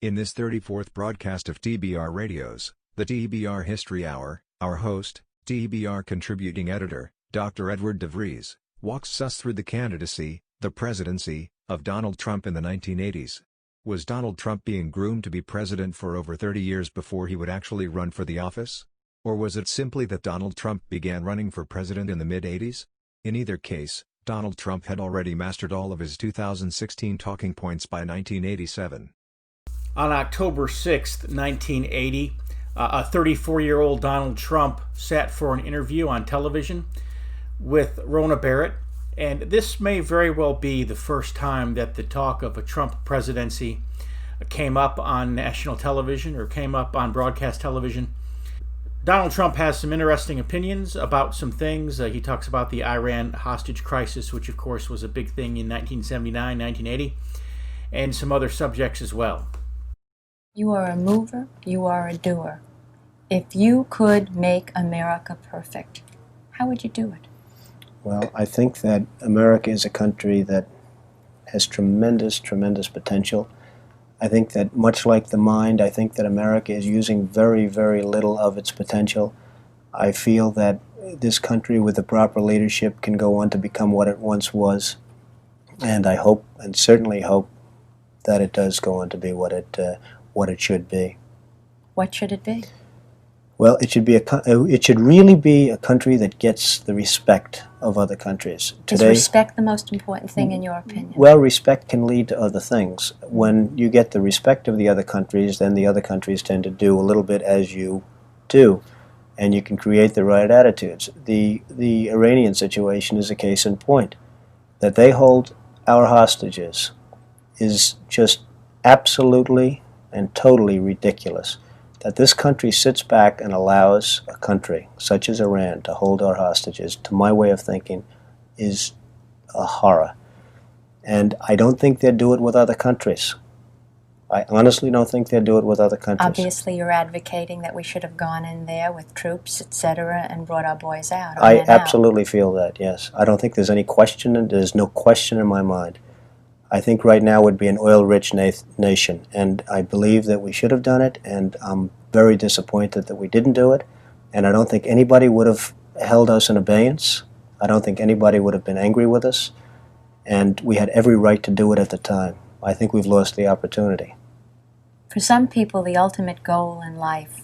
In this 34th broadcast of TBR Radio's, the TBR History Hour, our host, TBR contributing editor, Dr. Edward DeVries, walks us through the candidacy, the presidency, of Donald Trump in the 1980s. Was Donald Trump being groomed to be president for over 30 years before he would actually run for the office? Or was it simply that Donald Trump began running for president in the mid-80s? In either case, Donald Trump had already mastered all of his 2016 talking points by 1987. On October 6th, 1980, a 34-year-old Donald Trump sat for an interview on television with Rona Barrett, and this may very well be the first time that the talk of a Trump presidency came up on national television or came up on broadcast television. Donald Trump has some interesting opinions about some things. He talks about the Iran hostage crisis, which of course was a big thing in 1979, 1980, and some other subjects as well. You are a mover, you are a doer. If you could make America perfect, how would you do it? Well, I think that America is a country that has tremendous, tremendous potential. I think that much like the mind, I think that America is using very, very little of its potential. I feel that this country with the proper leadership can go on to become what it once was. And I hope, and certainly hope, that it does go on to be what it should be. What should it be? Well, it should really be a country that gets the respect of other countries. Is respect the most important thing in your opinion? Well, respect can lead to other things. When you get the respect of the other countries, then the other countries tend to do a little bit as you do, and you can create the right attitudes. The Iranian situation is a case in point. That they hold our hostages is just absolutely and totally ridiculous. That this country sits back and allows a country such as Iran to hold our hostages, to my way of thinking, is a horror. And I don't think they'd do it with other countries. I honestly don't think they'd do it with other countries. Obviously, you're advocating that we should have gone in there with troops, etc., and brought our boys out. I absolutely feel that, yes. I don't think there's any question, and there's no question in my mind. I think right now would be an oil-rich nation, and I believe that we should have done it, and I'm very disappointed that we didn't do it, and I don't think anybody would have held us in abeyance. I don't think anybody would have been angry with us, and we had every right to do it at the time. I think we've lost the opportunity. For some people, the ultimate goal in life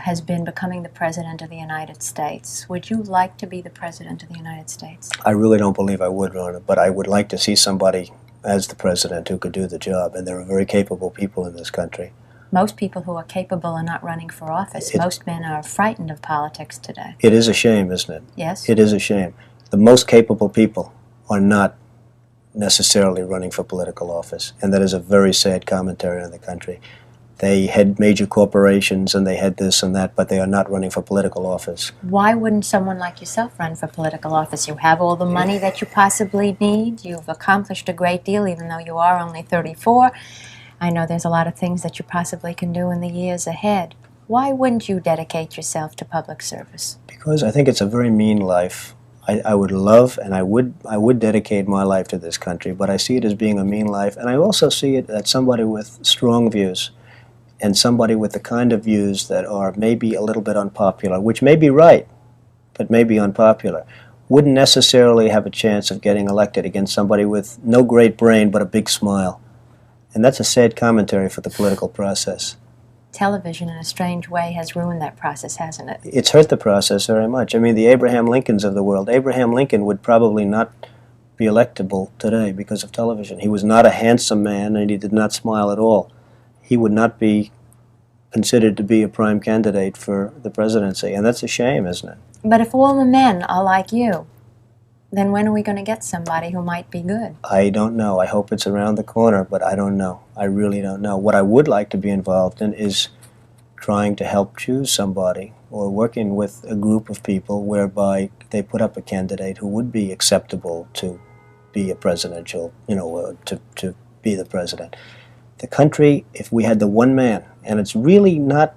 has been becoming the President of the United States. Would you like to be the President of the United States? I really don't believe I would, Rona, but I would like to see somebody as the President who could do the job, and there are very capable people in this country. Most people who are capable are not running for office. Most men are frightened of politics today. It is a shame, isn't it? Yes. It is a shame. The most capable people are not necessarily running for political office, and that is a very sad commentary on the country. They had major corporations and they had this and that, but they are not running for political office. Why wouldn't someone like yourself run for political office? You have all the money that you possibly need. You've accomplished a great deal, even though you are only 34. I know there's a lot of things that you possibly can do in the years ahead. Why wouldn't you dedicate yourself to public service? Because I think it's a very mean life. I would love and I would dedicate my life to this country, but I see it as being a mean life, and I also see it as somebody with strong views. And somebody with the kind of views that are maybe a little bit unpopular, which may be right, but may be unpopular, wouldn't necessarily have a chance of getting elected against somebody with no great brain but a big smile. And that's a sad commentary for the political process. Television, in a strange way, has ruined that process, hasn't it? It's hurt the process very much. I mean, the Abraham Lincolns of the world. Abraham Lincoln would probably not be electable today because of television. He was not a handsome man, and he did not smile at all. He would not be considered to be a prime candidate for the presidency, and that's a shame, isn't it? But if all the men are like you, then when are we going to get somebody who might be good? I don't know. I hope it's around the corner, but I don't know. I really don't know. What I would like to be involved in is trying to help choose somebody or working with a group of people whereby they put up a candidate who would be acceptable to be a presidential, to be the president. The country, if we had the one man, and it's really not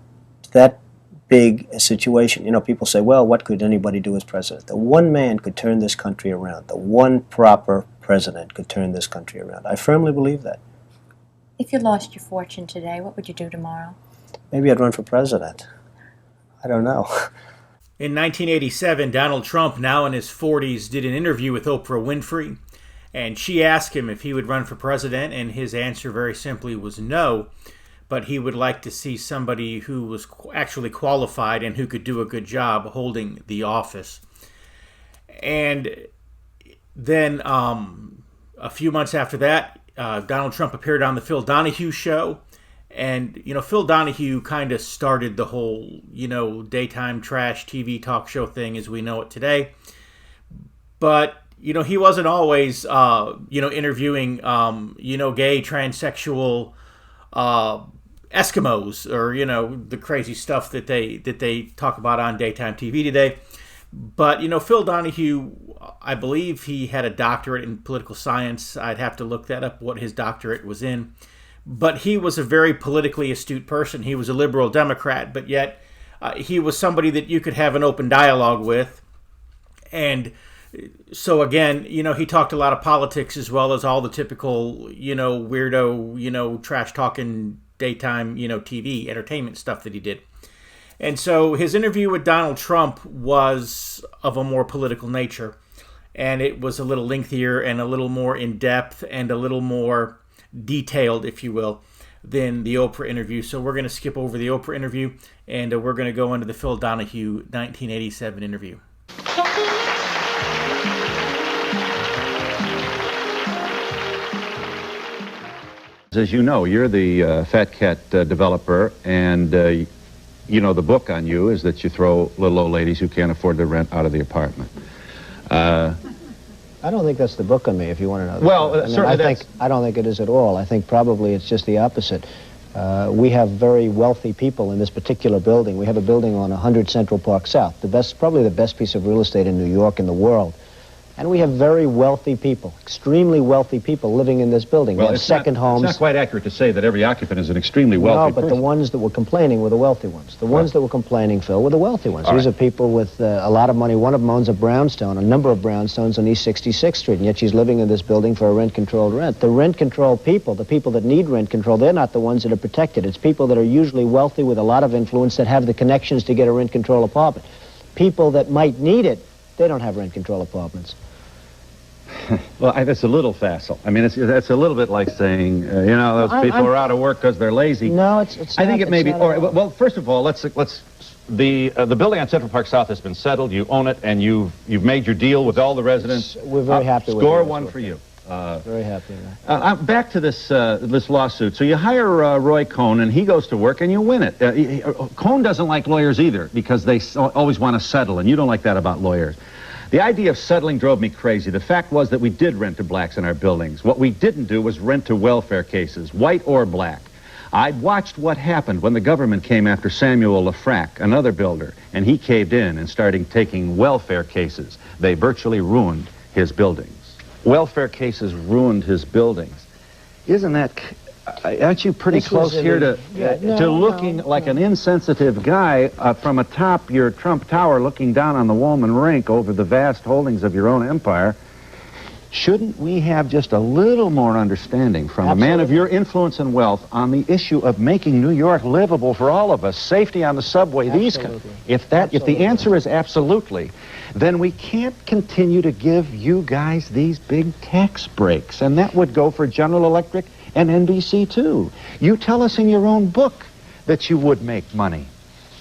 that big a situation. People say, well, what could anybody do as president? The one man could turn this country around. The one proper president could turn this country around. I firmly believe that. If you lost your fortune today, what would you do tomorrow? Maybe I'd run for president. I don't know. In 1987, Donald Trump, now in his 40s, did an interview with Oprah Winfrey, and she asked him if he would run for president, and his answer very simply was no, but he would like to see somebody who was actually qualified and who could do a good job holding the office. And then a few months after that, Donald Trump appeared on the Phil Donahue show. And, Phil Donahue kind of started the whole, daytime trash TV talk show thing as we know it today. But, he wasn't always, interviewing, gay, transsexual Eskimos or, the crazy stuff that they talk about on daytime TV today. But, Phil Donahue, I believe he had a doctorate in political science. I'd have to look that up, what his doctorate was in. But he was a very politically astute person. He was a liberal Democrat, but yet he was somebody that you could have an open dialogue with. And so, again, he talked a lot of politics as well as all the typical, weirdo, trash-talking daytime, TV entertainment stuff that he did. And so his interview with Donald Trump was of a more political nature. And it was a little lengthier and a little more in-depth and a little more detailed, if you will, than the Oprah interview. So we're going to skip over the Oprah interview, and we're going to go into the Phil Donahue 1987 interview. As you know, you're the Fat Cat developer, and the book on you is that you throw little old ladies who can't afford the rent out of the apartment. I don't think that's the book on me, if you want to know. Well, certainly I don't think it is at all. I think probably it's just the opposite. We have very wealthy people in this particular building. We have a building on 100 Central Park South, probably the best piece of real estate in New York, in the world. And we have very wealthy people, extremely wealthy people living in this building. Well, they have second homes. It's not quite accurate to say that every occupant is an extremely wealthy person. No, but the ones that were complaining were the wealthy ones. The ones that were complaining, Phil, were the wealthy ones. These are people with a lot of money. One of them owns a brownstone, a number of brownstones on East 66th Street, and yet she's living in this building for a rent-controlled rent. The rent-controlled people, the people that need rent control, they're not the ones that are protected. It's people that are usually wealthy with a lot of influence that have the connections to get a rent-control apartment. People that might need it, they don't have rent-control apartments. Well, that's a little facile. I mean, that's a little bit like saying, those people are out of work because they're lazy. No, it's I think it may be. Well, first of all, the building on Central Park South has been settled. You own it, and you've made your deal with all the residents. We're very happy with it. Score one for you. Very happy with that. Back to this lawsuit. So you hire Roy Cohn, and he goes to work, and you win it. Cohn doesn't like lawyers either because they always want to settle, and you don't like that about lawyers. The idea of settling drove me crazy. The fact was that we did rent to blacks in our buildings. What we didn't do was rent to welfare cases, white or black. I'd watched what happened when the government came after Samuel Lafrac, another builder, and he caved in and started taking welfare cases. They virtually ruined his buildings. Welfare cases ruined his buildings. Isn't that... Aren't you pretty close here to looking like an insensitive guy from atop your Trump Tower looking down on the Woolman Rink over the vast holdings of your own empire? Shouldn't we have just a little more understanding from a man of your influence and wealth on the issue of making New York livable for all of us, safety on the subway? If the answer is absolutely, then we can't continue to give you guys these big tax breaks, and that would go for General Electric and NBC, too. You tell us in your own book that you would make money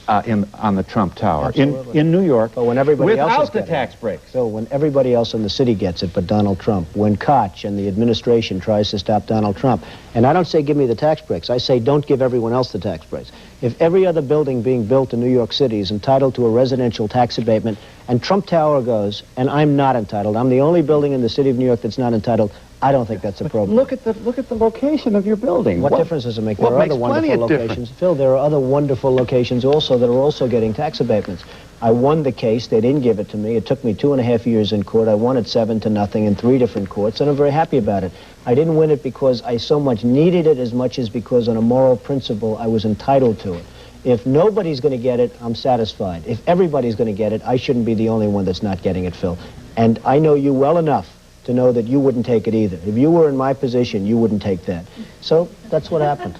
on the Trump Tower in New York, but when everybody else without the tax breaks. So when everybody else in the city gets it but Donald Trump, when Koch and the administration tries to stop Donald Trump, and I don't say give me the tax breaks, I say don't give everyone else the tax breaks. If every other building being built in New York City is entitled to a residential tax abatement, and Trump Tower goes, and I'm not entitled, I'm the only building in the city of New York that's not entitled, I don't think that's appropriate. Look at the location of your building. What difference does it make? There are other wonderful locations. Phil, there are other wonderful locations also that are also getting tax abatements. I won the case. They didn't give it to me. It took me 2.5 years in court. I won it 7-0 in 3 different courts, and I'm very happy about it. I didn't win it because I so much needed it as much as because on a moral principle I was entitled to it. If nobody's going to get it, I'm satisfied. If everybody's going to get it, I shouldn't be the only one that's not getting it, Phil. And I know you well enough to know that you wouldn't take it either. If you were in my position, you wouldn't take that. So that's what happened.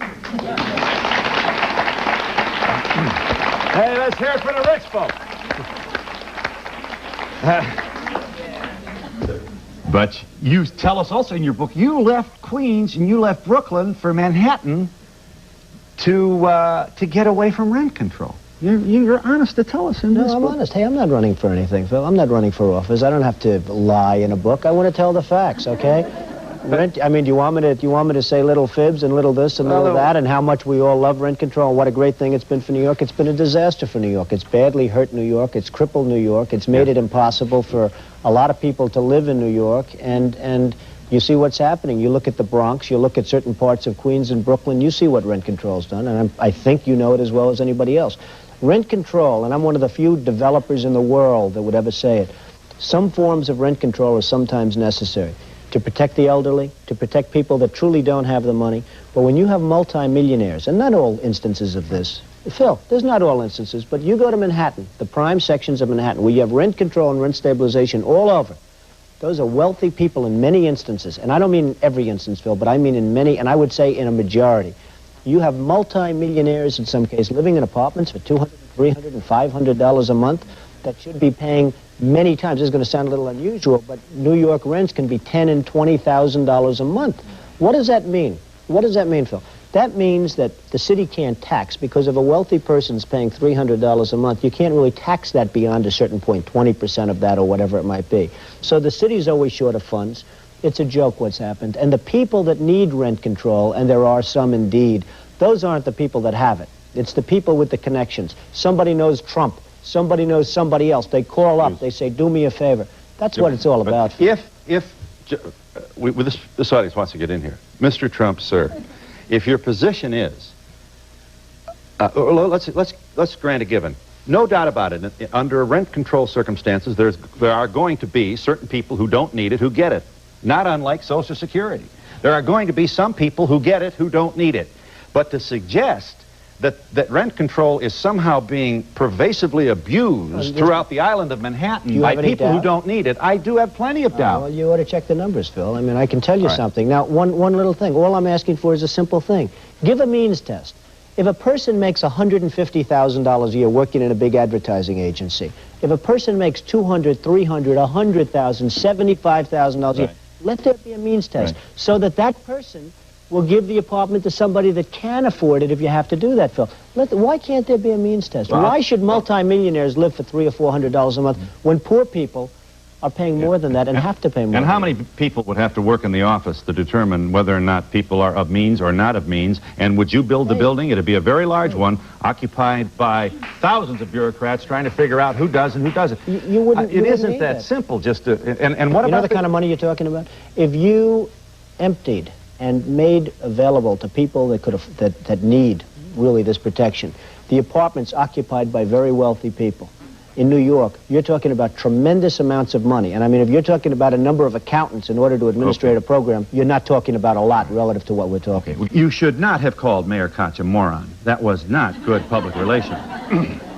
Hey, let's hear it for the rich folks. But you tell us also in your book, you left Queens and you left Brooklyn for Manhattan to get away from rent control. You're honest to tell us in this book. No, I'm honest. Hey, I'm not running for anything, Phil. I'm not running for office. I don't have to lie in a book. I want to tell the facts, okay? Rent, I mean, do you want me to say little fibs and little this and little that and how much we all love rent control and what a great thing it's been for New York? It's been a disaster for New York. It's badly hurt New York. It's crippled New York. It's made it impossible for a lot of people to live in New York. And you see what's happening. You look at the Bronx. You look at certain parts of Queens and Brooklyn. You see what rent control's done. And I think you know it as well as anybody else. Rent control, and I'm one of the few developers in the world that would ever say it, some forms of rent control are sometimes necessary to protect the elderly, to protect people that truly don't have the money. But when you have multimillionaires, and not all instances of this, Phil, there's not all instances, but you go to Manhattan, the prime sections of Manhattan, where you have rent control and rent stabilization all over. Those are wealthy people in many instances, and I don't mean every instance, Phil, but I mean in many, and I would say in a majority. You have multi-millionaires in some cases living in apartments for $200, $300, and $500 a month that should be paying many times. This is going to sound a little unusual, but New York rents can be $10,000 and $20,000 a month. What does that mean? What does that mean, Phil? That means that the city can't tax, because if a wealthy person's paying $300 a month, you can't really tax that beyond a certain point, 20% of that or whatever it might be. So the city's always short of funds. It's a joke what's happened. And the people that need rent control, and there are some indeed, those aren't the people that have it. It's the people with the connections. Somebody knows Trump. Somebody knows somebody else. They call up. They say, do me a favor. That's what it's all about. This audience wants to get in here. Mr. Trump, sir, if your position is, let's grant a given. No doubt about it. Under rent control circumstances, there are going to be certain people who don't need it who get it. Not unlike Social Security. There are going to be some people who get it who don't need it. But to suggest that rent control is somehow being pervasively abused throughout the island of Manhattan by people who don't need it, I do have plenty of doubt. Well, you ought to check the numbers, Phil. I mean, I can tell you something. Now, one little thing. All I'm asking for is a simple thing. Give a means test. If a person makes $150,000 a year working in a big advertising agency, if a person makes $200,000, $300,000, $100,000, $75,000 a year, let there be a means test so that person will give the apartment to somebody that can afford it if you have to do that, Phil. Why can't there be a means test? Why should multimillionaires live for $300 or $400 a month when poor people are paying more than that and have to pay more? And how many people would have to work in the office to determine whether or not people are of means or not of means? And would you build the building? It'd be a very large one, occupied by thousands of bureaucrats trying to figure out who does and who doesn't. You wouldn't. It isn't that simple. Just to, and what about you know the kind of money you're talking about? If you emptied and made available to people that need really this protection, the apartments occupied by very wealthy people. In New York, you're talking about tremendous amounts of money. And I mean, if you're talking about a number of accountants in order to administrate a program, you're not talking about a lot relative to what we're talking. Okay. You should not have called Mayor Koch a moron. That was not good public relations.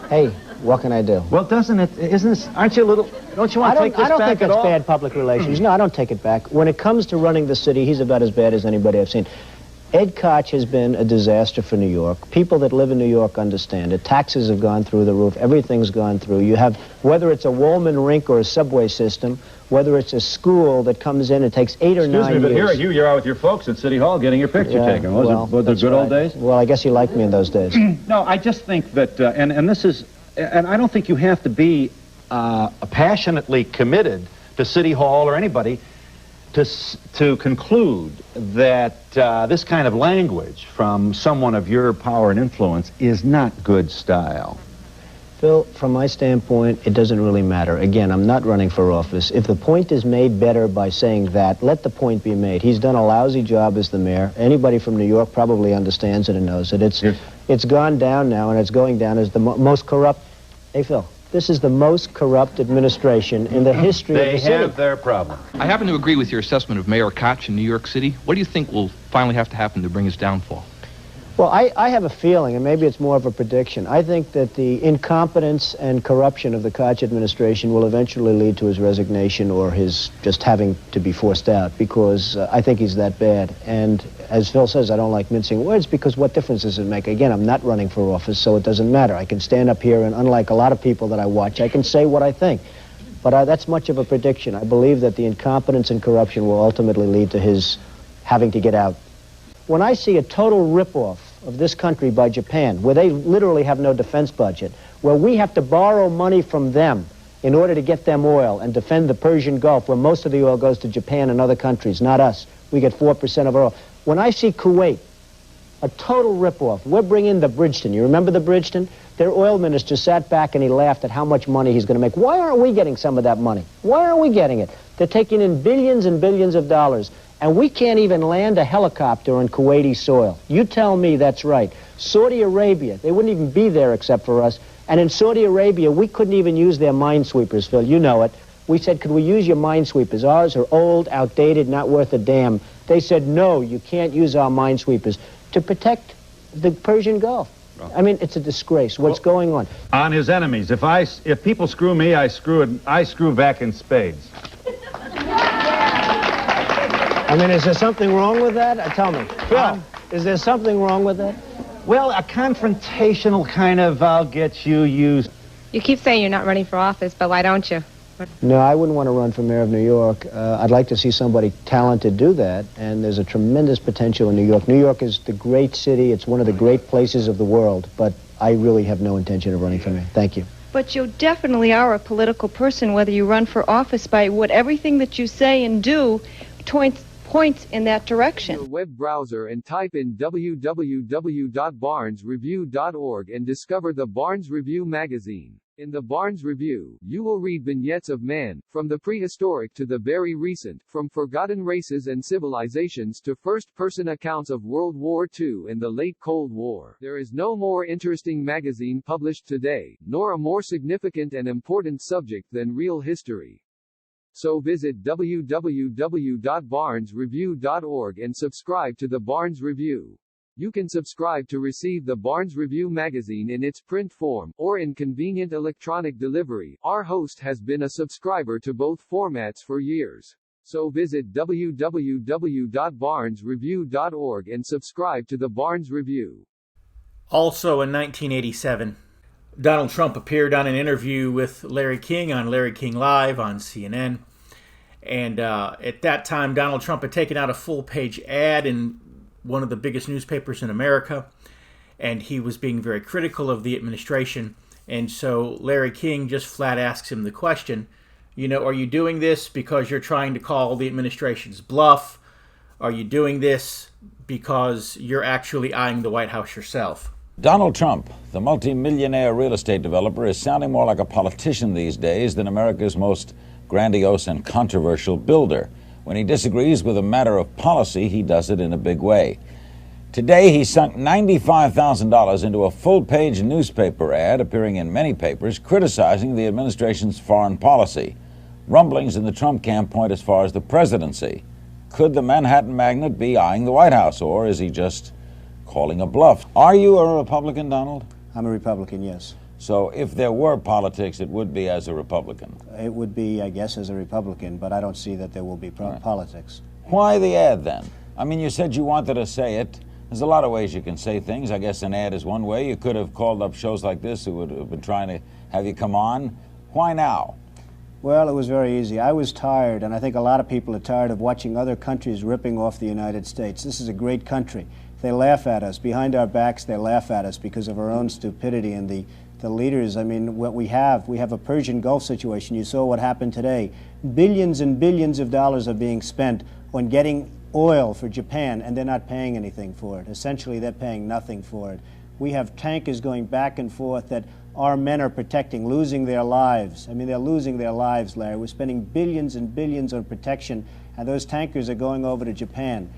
Hey, what can I do? Well, aren't you a little, don't you want to take this back at all? I don't think that's bad public relations. No, I don't take it back. When it comes to running the city, he's about as bad as anybody I've seen. Ed Koch has been a disaster for New York. People that live in New York understand it. Taxes have gone through the roof. Everything's gone through. You have, whether it's a Wallman rink or a subway system, whether it's a school that comes in, it takes 8 or 9 years. Excuse me, but here you're out with your folks at City Hall getting your picture taken. Was it good old days? Well, I guess you liked me in those days. No, I just think that, and this is, and I don't think you have to be passionately committed to City Hall or anybody to conclude that this kind of language from someone of your power and influence is not good style. Phil, from my standpoint, it doesn't really matter. Again, I'm not running for office. If the point is made better by saying that, let the point be made. He's done a lousy job as the mayor. Anybody from New York probably understands it and knows it. It's gone down now, and it's going down as the most corrupt. Hey, Phil. This is the most corrupt administration in the history of the city. They have their problem. I happen to agree with your assessment of Mayor Koch in New York City. What do you think will finally have to happen to bring his downfall? Well, I have a feeling, and maybe it's more of a prediction. I think that the incompetence and corruption of the Koch administration will eventually lead to his resignation or his just having to be forced out, because I think he's that bad. And as Phil says, I don't like mincing words, because what difference does it make? Again, I'm not running for office, so it doesn't matter. I can stand up here, and unlike a lot of people that I watch, I can say what I think. But that's much of a prediction. I believe that the incompetence and corruption will ultimately lead to his having to get out. When I see a total ripoff of this country by Japan, where they literally have no defense budget, where we have to borrow money from them in order to get them oil and defend the Persian Gulf, where most of the oil goes to Japan and other countries, not us. We get 4% of our oil. When I see Kuwait, a total ripoff, we're bringing the Bridgeton. You remember the Bridgeton? Their oil minister sat back and he laughed at how much money he's going to make. Why aren't we getting some of that money? Why aren't we getting it? They're taking in billions and billions of dollars. And we can't even land a helicopter on Kuwaiti soil. You tell me that's right. Saudi Arabia, they wouldn't even be there except for us. And in Saudi Arabia, we couldn't even use their minesweepers, Phil. You know it. We said, could we use your minesweepers? Ours are old, outdated, not worth a damn. They said, no, you can't use our minesweepers to protect the Persian Gulf. I mean, it's a disgrace. What's going on? On his enemies. If people screw me, I screw back in spades. I mean, is there something wrong with that? Tell me. Phil, is there something wrong with that? Well, a confrontational kind of I'll get you used. You keep saying you're not running for office, but why don't you? No, I wouldn't want to run for mayor of New York. I'd like to see somebody talented do that, and there's a tremendous potential in New York. New York is the great city. It's one of the great places of the world, but I really have no intention of running for mayor. Thank you. But you definitely are a political person, whether you run for office, by what everything that you say and do points in that direction. Your web browser and type in www.barnesreview.org and discover the Barnes Review magazine. In the Barnes Review, you will read vignettes of man, from the prehistoric to the very recent, from forgotten races and civilizations to first-person accounts of World War II and the late Cold War. There is no more interesting magazine published today, nor a more significant and important subject than real history. So visit www.barnesreview.org and subscribe to the Barnes Review. You can subscribe to receive the Barnes Review magazine in its print form, or in convenient electronic delivery. Our host has been a subscriber to both formats for years. So visit www.barnesreview.org and subscribe to the Barnes Review. Also in 1987, Donald Trump appeared on an interview with Larry King on Larry King Live on CNN. And at that time, Donald Trump had taken out a full-page ad in one of the biggest newspapers in America, and he was being very critical of the administration. And so Larry King just flat asks him the question, are you doing this because you're trying to call the administration's bluff? Are you doing this because you're actually eyeing the White House yourself? Donald Trump, the multi-millionaire real estate developer, is sounding more like a politician these days than America's most grandiose and controversial builder. When he disagrees with a matter of policy, he does it in a big way. Today, he sunk $95,000 into a full-page newspaper ad appearing in many papers criticizing the administration's foreign policy. Rumblings in the Trump camp point as far as the presidency. Could the Manhattan magnate be eyeing the White House, or is he just calling a bluff? Are you a Republican, Donald? I'm a Republican, yes. So if there were politics, it would be as a Republican? It would be, I guess, as a Republican, but I don't see that there will be politics. Why the ad, then? I mean, you said you wanted to say it. There's a lot of ways you can say things. I guess an ad is one way. You could have called up shows like this who would have been trying to have you come on. Why now? Well, it was very easy. I was tired, and I think a lot of people are tired of watching other countries ripping off the United States. This is a great country. They laugh at us. Behind our backs, they laugh at us because of our own stupidity and the leaders. I mean, what we have a Persian Gulf situation. You saw what happened today. Billions and billions of dollars are being spent on getting oil for Japan, and they're not paying anything for it. Essentially, they're paying nothing for it. We have tankers going back and forth that our men are protecting, losing their lives. I mean, they're losing their lives, Larry. We're spending billions and billions on protection, and those tankers are going over to Japan.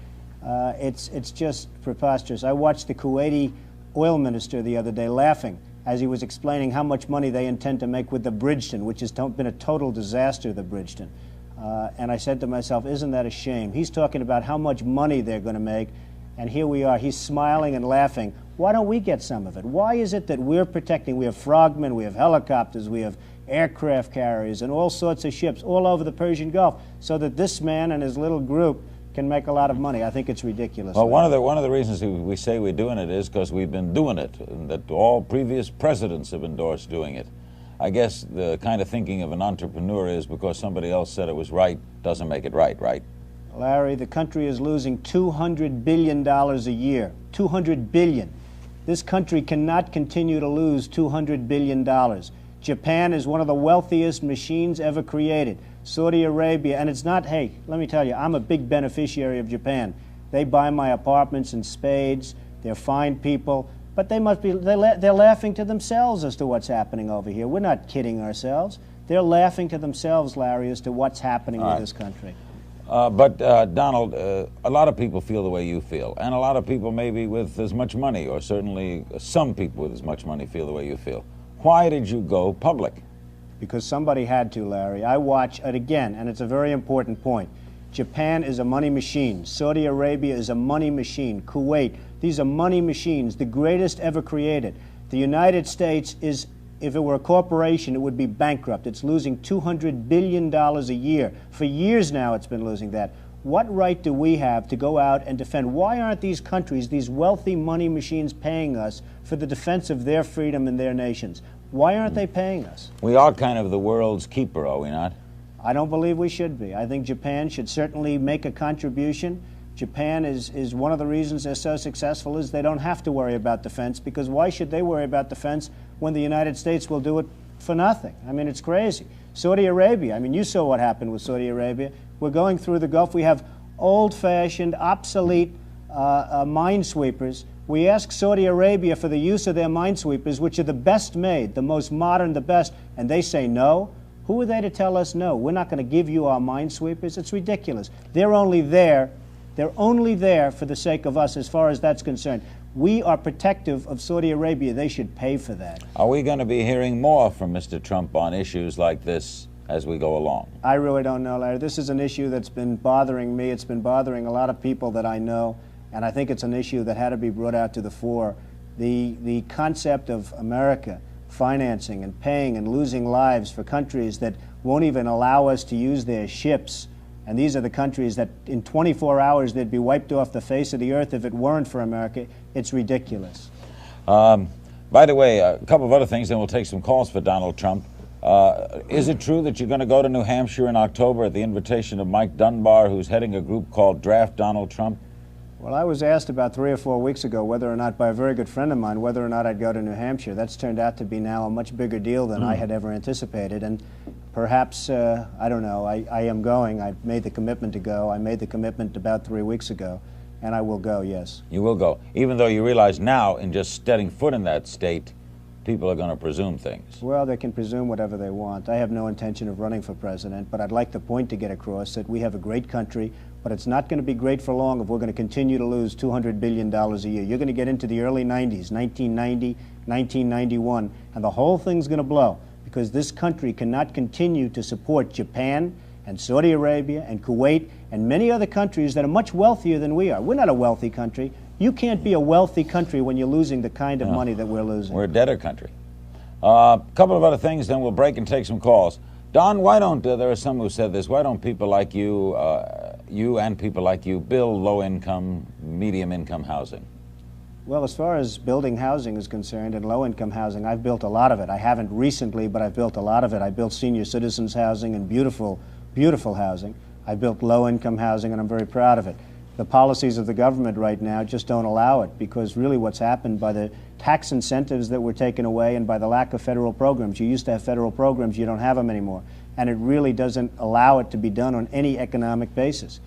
It's just preposterous. I watched the Kuwaiti oil minister the other day laughing as he was explaining how much money they intend to make with the Bridgeton, which has been a total disaster, the Bridgeton. And I said to myself, isn't that a shame? He's talking about how much money they're going to make, And here we are. He's smiling and laughing. Why don't we get some of it? Why is it that we're protecting? We have frogmen, we have helicopters, we have aircraft carriers, and all sorts of ships all over the Persian Gulf, so that this man and his little group can make a lot of money. I think it's ridiculous. Well, one of the reasons we say we're doing it is because we've been doing it, and that all previous presidents have endorsed doing it. I guess the kind of thinking of an entrepreneur is because somebody else said it was right doesn't make it right, right? Larry, the country is losing $200 billion a year. $200 billion. This country cannot continue to lose $200 billion. Japan is one of the wealthiest machines ever created. Saudi Arabia, and it's not, hey, let me tell you, I'm a big beneficiary of Japan. They buy my apartments in spades. They're fine people. But they must be, they're laughing to themselves as to what's happening over here. We're not kidding ourselves. They're laughing to themselves, Larry, as to what's happening with this country. But Donald, a lot of people feel the way you feel, and a lot of people maybe with as much money, or certainly some people with as much money feel the way you feel. Why did you go public? Because somebody had to, Larry. I watch it again, and it's a very important point. Japan is a money machine. Saudi Arabia is a money machine. Kuwait, these are money machines, the greatest ever created. The United States is, if it were a corporation, it would be bankrupt. It's losing $200 billion a year. For years now it's been losing that. What right do we have to go out and defend? Why aren't these countries, these wealthy money machines, paying us for the defense of their freedom and their nations? Why aren't they paying us? We are kind of the world's keeper, are we not? I don't believe we should be. I think Japan should certainly make a contribution. Japan is one of the reasons they're so successful is they don't have to worry about defense, because why should they worry about defense when the United States will do it for nothing? I mean, it's crazy. Saudi Arabia, I mean, you saw what happened with Saudi Arabia. We're going through the Gulf. We have old-fashioned, obsolete minesweepers. We ask Saudi Arabia for the use of their minesweepers, which are the best made, the most modern, the best, and they say no. Who are they to tell us no? We're not going to give you our minesweepers. It's ridiculous. They're only there for the sake of us as far as that's concerned. We are protective of Saudi Arabia. They should pay for that. Are we going to be hearing more from Mr. Trump on issues like this as we go along? I really don't know, Larry. This is an issue that's been bothering me. It's been bothering a lot of people that I know, and I think it's an issue that had to be brought out to the fore. The concept of America financing and paying and losing lives for countries that won't even allow us to use their ships. And these are the countries that in 24 hours they'd be wiped off the face of the earth if it weren't for America. It's ridiculous. By the way, a couple of other things, then we'll take some calls for Donald Trump. Is it true that you're going to go to New Hampshire in October at the invitation of Mike Dunbar, who's heading a group called Draft Donald Trump? Well, I was asked about 3 or 4 weeks ago whether or not, by a very good friend of mine, whether or not I'd go to New Hampshire. That's turned out to be now a much bigger deal than I had ever anticipated. And perhaps, I don't know, I am going. I made the commitment to go. I made the commitment about 3 weeks ago, and I will go, yes. You will go, even though you realize now, in just stepping foot in that state, people are going to presume things. Well, they can presume whatever they want. I have no intention of running for president, but I'd like the point to get across that we have a great country, but it's not going to be great for long if we're going to continue to lose $200 billion a year. You're going to get into the early 90s, 1990, 1991, and the whole thing's going to blow, because this country cannot continue to support Japan and Saudi Arabia and Kuwait and many other countries that are much wealthier than we are. We're not a wealthy country. You can't be a wealthy country when you're losing the kind of money that we're losing. We're a debtor country. A couple of other things, then we'll break and take some calls. Don, why don't, there are some who said this, why don't people like you, you and people like you, build low-income, medium-income housing? Well, as far as building housing is concerned, and low-income housing, I've built a lot of it. I haven't recently, but I've built a lot of it. I built senior citizens housing and beautiful, beautiful housing. I built low-income housing, and I'm very proud of it. The policies of the government right now just don't allow it, because really what's happened by the tax incentives that were taken away and by the lack of federal programs. You used to have federal programs, you don't have them anymore. And it really doesn't allow it to be done on any economic basis.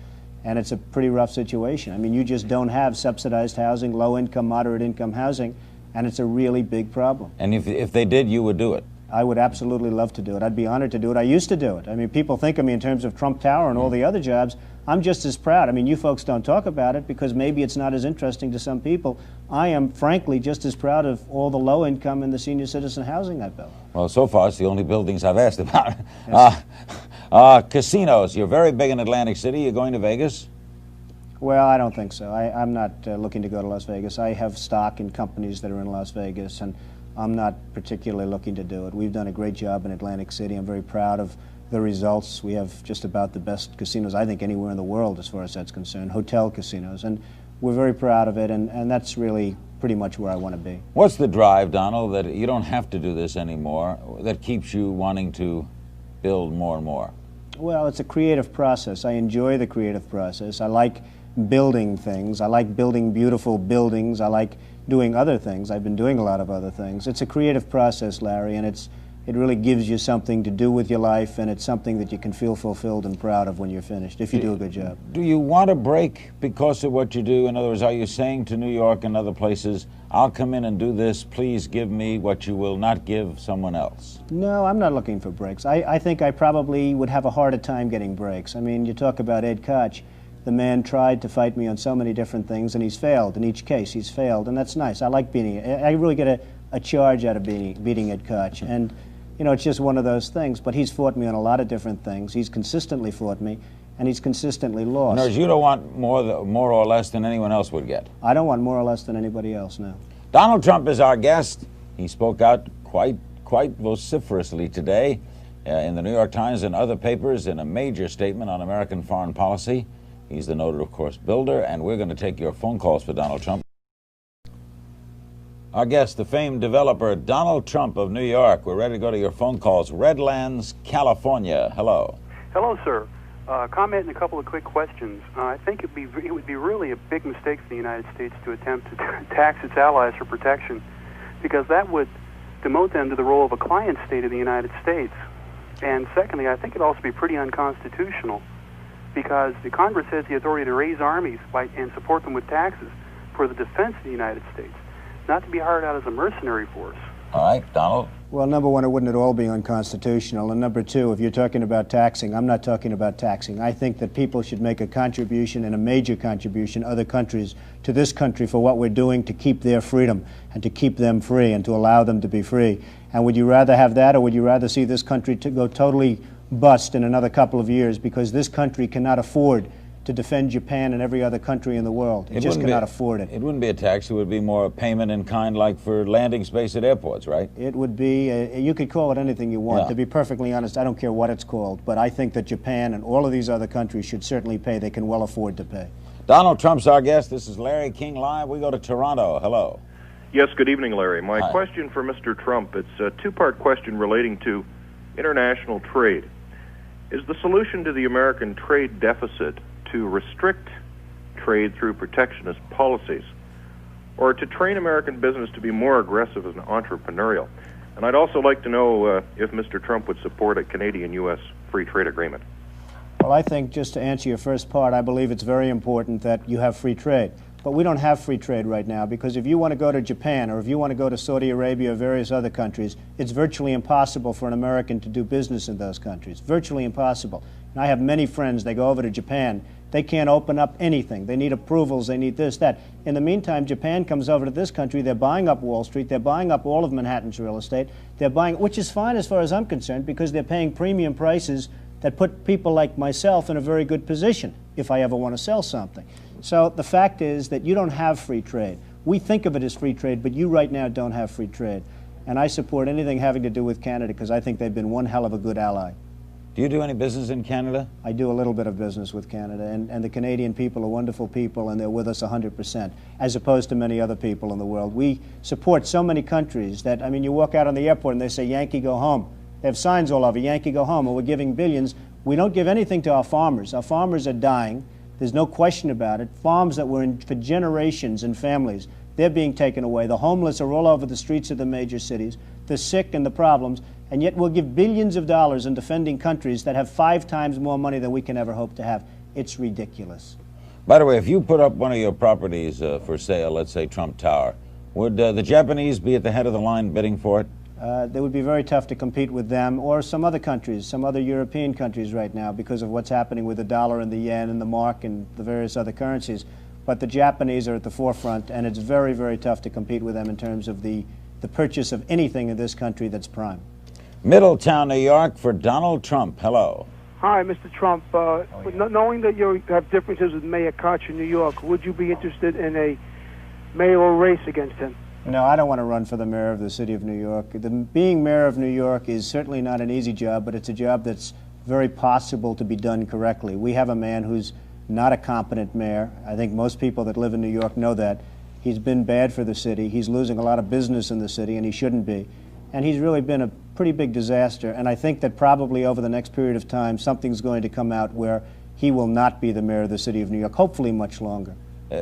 And it's a pretty rough situation. I mean, you just don't have subsidized housing, low-income, moderate-income housing, and it's a really big problem. And if they did, you would do it? I would absolutely love to do it. I'd be honored to do it. I used to do it. I mean, people think of me in terms of Trump Tower and all the other jobs. I'm just as proud. I mean, you folks don't talk about it because maybe it's not as interesting to some people. I am, frankly, just as proud of all the low-income and the senior citizen housing I built. Well, so far, it's the only buildings I've asked about. Yes. Casinos. You're very big in Atlantic City. You're going to Vegas? Well, I don't think so. I'm not looking to go to Las Vegas. I have stock in companies that are in Las Vegas, and I'm not particularly looking to do it. We've done a great job in Atlantic City. I'm very proud of the results. We have just about the best casinos, I think, anywhere in the world as far as that's concerned, hotel casinos, and we're very proud of it, and that's really pretty much where I want to be. What's the drive, Donald, that you don't have to do this anymore, that keeps you wanting to build more and more? Well, it's a creative process. I enjoy the creative process. I like building things. I like building beautiful buildings. I like doing other things. I've been doing a lot of other things. It's a creative process, Larry, and it really gives you something to do with your life, and it's something that you can feel fulfilled and proud of when you're finished, if you do a good job. Do you want a break because of what you do? In other words, are you saying to New York and other places, I'll come in and do this, please give me what you will not give someone else? No, I'm not looking for breaks. I think I probably would have a harder time getting breaks. I mean, you talk about Ed Koch. The man tried to fight me on so many different things, and he's failed. In each case, he's failed, and that's nice. I like beating it. I really get a charge out of beating Ed Koch. And you know, it's just one of those things, but he's fought me on a lot of different things. He's consistently fought me, and he's consistently lost. In other words, you don't want more or less than anyone else would get? I don't want more or less than anybody else, no. Donald Trump is our guest. He spoke out quite vociferously today in the New York Times and other papers in a major statement on American foreign policy. He's the noted, of course, builder, and we're going to take your phone calls for Donald Trump. Our guest, the famed developer Donald Trump of New York. We're ready to go to your phone calls. Redlands, California. Hello. Hello, sir. Comment and a couple of quick questions. I think it would be really a big mistake for the United States to attempt to tax its allies for protection, because that would demote them to the role of a client state of the United States. And secondly, I think it'd also be pretty unconstitutional, because the Congress has the authority to raise armies and support them with taxes for the defense of the United States, not to be hired out as a mercenary force. All right, Donald. Well, number one, it wouldn't at all be unconstitutional. And number two, if you're talking about taxing, I'm not talking about taxing. I think that people should make a contribution, and a major contribution, other countries, to this country for what we're doing to keep their freedom and to keep them free and to allow them to be free. And would you rather have that, or would you rather see this country to go totally bust in another couple of years, because this country cannot afford to defend Japan and every other country in the world? It just cannot afford it. It wouldn't be a tax. It would be more a payment in kind, like for landing space at airports, right? It would be, you could call it anything you want. Yeah. To be perfectly honest, I don't care what it's called, but I think that Japan and all of these other countries should certainly pay. They can well afford to pay. Donald Trump's our guest. This is Larry King Live. We go to Toronto. Hello. Yes, good evening, Larry. My Hi. question for Mr. Trump, it's a two-part question relating to international trade. Is the solution to the American trade deficit to restrict trade through protectionist policies, or to train American business to be more aggressive and entrepreneurial? And I'd also like to know if Mr. Trump would support a Canadian-U.S. free trade agreement. Well, I think, just to answer your first part, I believe it's very important that you have free trade. But we don't have free trade right now, because if you want to go to Japan, or if you want to go to Saudi Arabia or various other countries, it's virtually impossible for an American to do business in those countries. Virtually impossible. And I have many friends, they go over to Japan, they can't open up anything. They need approvals, they need this, that. In the meantime, Japan comes over to this country, they're buying up Wall Street, they're buying up all of Manhattan's real estate, they're buying, which is fine as far as I'm concerned, because they're paying premium prices that put people like myself in a very good position if I ever want to sell something. So the fact is that you don't have free trade. We think of it as free trade, but you right now don't have free trade. And I support anything having to do with Canada, because I think they've been one hell of a good ally. Do you do any business in Canada? I do a little bit of business with Canada, and the Canadian people are wonderful people, and they're with us 100%, as opposed to many other people in the world. We support so many countries that, I mean, you walk out on the airport and they say, Yankee, go home. They have signs all over, Yankee, go home, and we're giving billions. We don't give anything to our farmers. Our farmers are dying. There's no question about it. Farms that were in for generations and families, they're being taken away. The homeless are all over the streets of the major cities, the sick and the problems, and yet we'll give billions of dollars in defending countries that have 5 times more money than we can ever hope to have. It's ridiculous. By the way, if you put up one of your properties for sale, let's say Trump Tower, would the Japanese be at the head of the line bidding for it? It would be very tough to compete with them or some other countries, some other European countries right now, because of what's happening with the dollar and the yen and the mark and the various other currencies. But the Japanese are at the forefront, and it's very, very tough to compete with them in terms of the purchase of anything in this country that's prime. Middletown, New York, for Donald Trump. Hello. Hi, Mr. Trump. Knowing that you have differences with Mayor Koch in New York, would you be interested in a mayoral race against him? No, I don't want to run for the mayor of the city of New York. Being mayor of New York is certainly not an easy job, but it's a job that's very possible to be done correctly. We have a man who's not a competent mayor. I think most people that live in New York know that. He's been bad for the city. He's losing a lot of business in the city, and he shouldn't be. And he's really been a pretty big disaster. And I think that probably over the next period of time, something's going to come out where he will not be the mayor of the city of New York, hopefully much longer.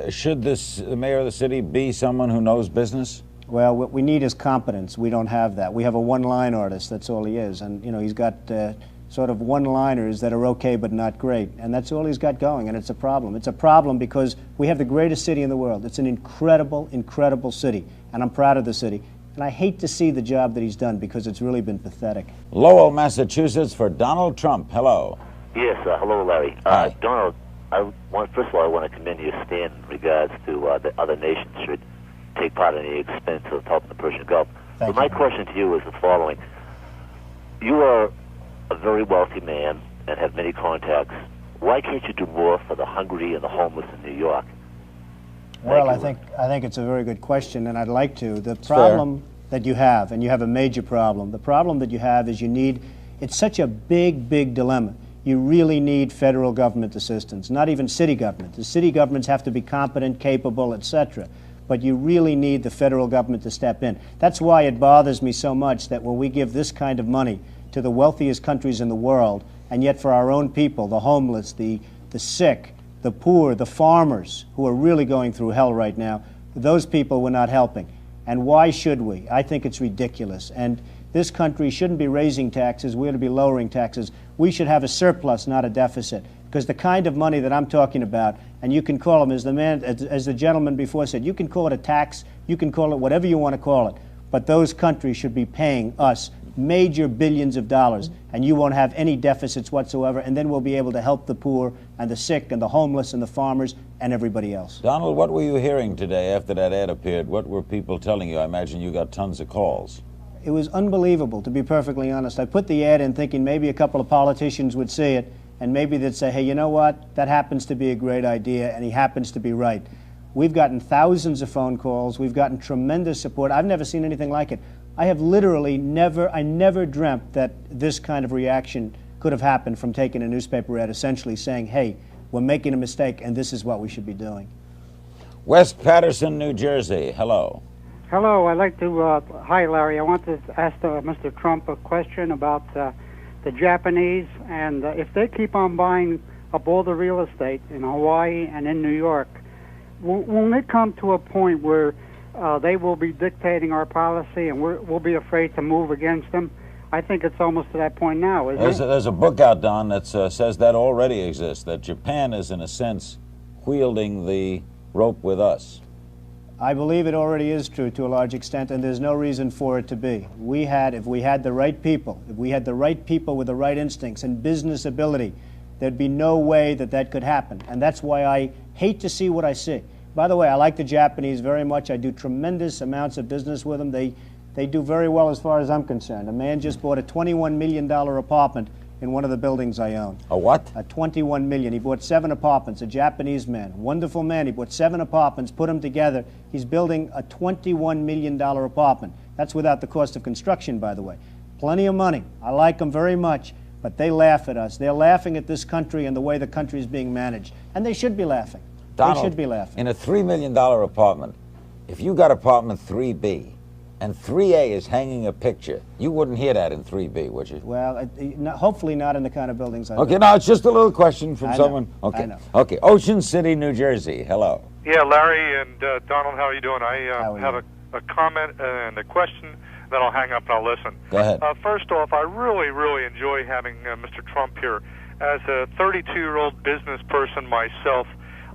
Should the mayor of the city be someone who knows business? Well, what we need is competence. We don't have that. We have a one-line artist. That's all he is. And, you know, he's got sort of one-liners that are okay but not great. And that's all he's got going, and it's a problem. It's a problem because we have the greatest city in the world. It's an incredible, incredible city, and I'm proud of the city. And I hate to see the job that he's done because it's really been pathetic. Lowell, Massachusetts, for Donald Trump. Hello. Yes, hello, Larry. Hi. Donald, first of all, I want to commend your stand in regards to the other nations should take part in the expense of helping the Persian Gulf. But my question to you is the following. You are a very wealthy man and have many contacts. Why can't you do more for the hungry and the homeless in New York? Well, I think it's a very good question, and I'd like to. The problem that you have, and you have a major problem, the problem that you have is it's such a big, big dilemma. You really need federal government assistance, not even city government. The city governments have to be competent, capable, etc. But you really need the federal government to step in. That's why it bothers me so much that when we give this kind of money to the wealthiest countries in the world, and yet for our own people, the homeless, the sick, the poor, the farmers, who are really going through hell right now, those people we're not helping. And why should we? I think it's ridiculous. And this country shouldn't be raising taxes. We ought to be lowering taxes. We should have a surplus, not a deficit. Because the kind of money that I'm talking about, and you can call them, as the gentleman before said, you can call it a tax, you can call it whatever you want to call it, but those countries should be paying us major billions of dollars, and you won't have any deficits whatsoever, and then we'll be able to help the poor and the sick and the homeless and the farmers and everybody else. Donald, what were you hearing today after that ad appeared? What were people telling you? I imagine you got tons of calls. It was unbelievable, to be perfectly honest. I put the ad in thinking maybe a couple of politicians would see it, and maybe they'd say, hey, you know what? That happens to be a great idea, and he happens to be right. We've gotten thousands of phone calls. We've gotten tremendous support. I've never seen anything like it. I have literally never dreamt that this kind of reaction could have happened from taking a newspaper ad essentially saying, hey, we're making a mistake and this is what we should be doing. West Patterson, New Jersey. Hello. Hello. I'd like to, hi, Larry. I want to ask Mr. Trump a question about the Japanese, and if they keep on buying up all the real estate in Hawaii and in New York, won't it come to a point where they will be dictating our policy, and we'll be afraid to move against them? I think it's almost to that point now, isn't it? There's a book out, Don, that says that already exists, that Japan is, in a sense, wielding the rope with us. I believe it already is true to a large extent, and there's no reason for it to be. If we had the right people, if we had the right people with the right instincts and business ability, there'd be no way that that could happen. And that's why I hate to see what I see. By the way, I like the Japanese very much. I do tremendous amounts of business with them. They do very well as far as I'm concerned. A man just bought a $21 million apartment in one of the buildings I own. A what? A $21 million. He bought 7 apartments, a Japanese man. Wonderful man. He bought 7 apartments, put them together. He's building a $21 million apartment. That's without the cost of construction, by the way. Plenty of money. I like them very much, but they laugh at us. They're laughing at this country and the way the country is being managed. And they should be laughing. Donald, they should be laughing. In a $3 million apartment, if you got apartment 3B, and 3A is hanging a picture, you wouldn't hear that in 3B, would you? Well, hopefully not in the kind of buildings I Okay, live. now it's just a little question from someone. Okay. I know. Okay, Ocean City, New Jersey. Hello. Yeah, Larry and Donald, how are you doing? I have a comment and a question, then I'll hang up and I'll listen. Go ahead. First off, I really enjoy having Mr. Trump here. As a 32-year-old business person myself,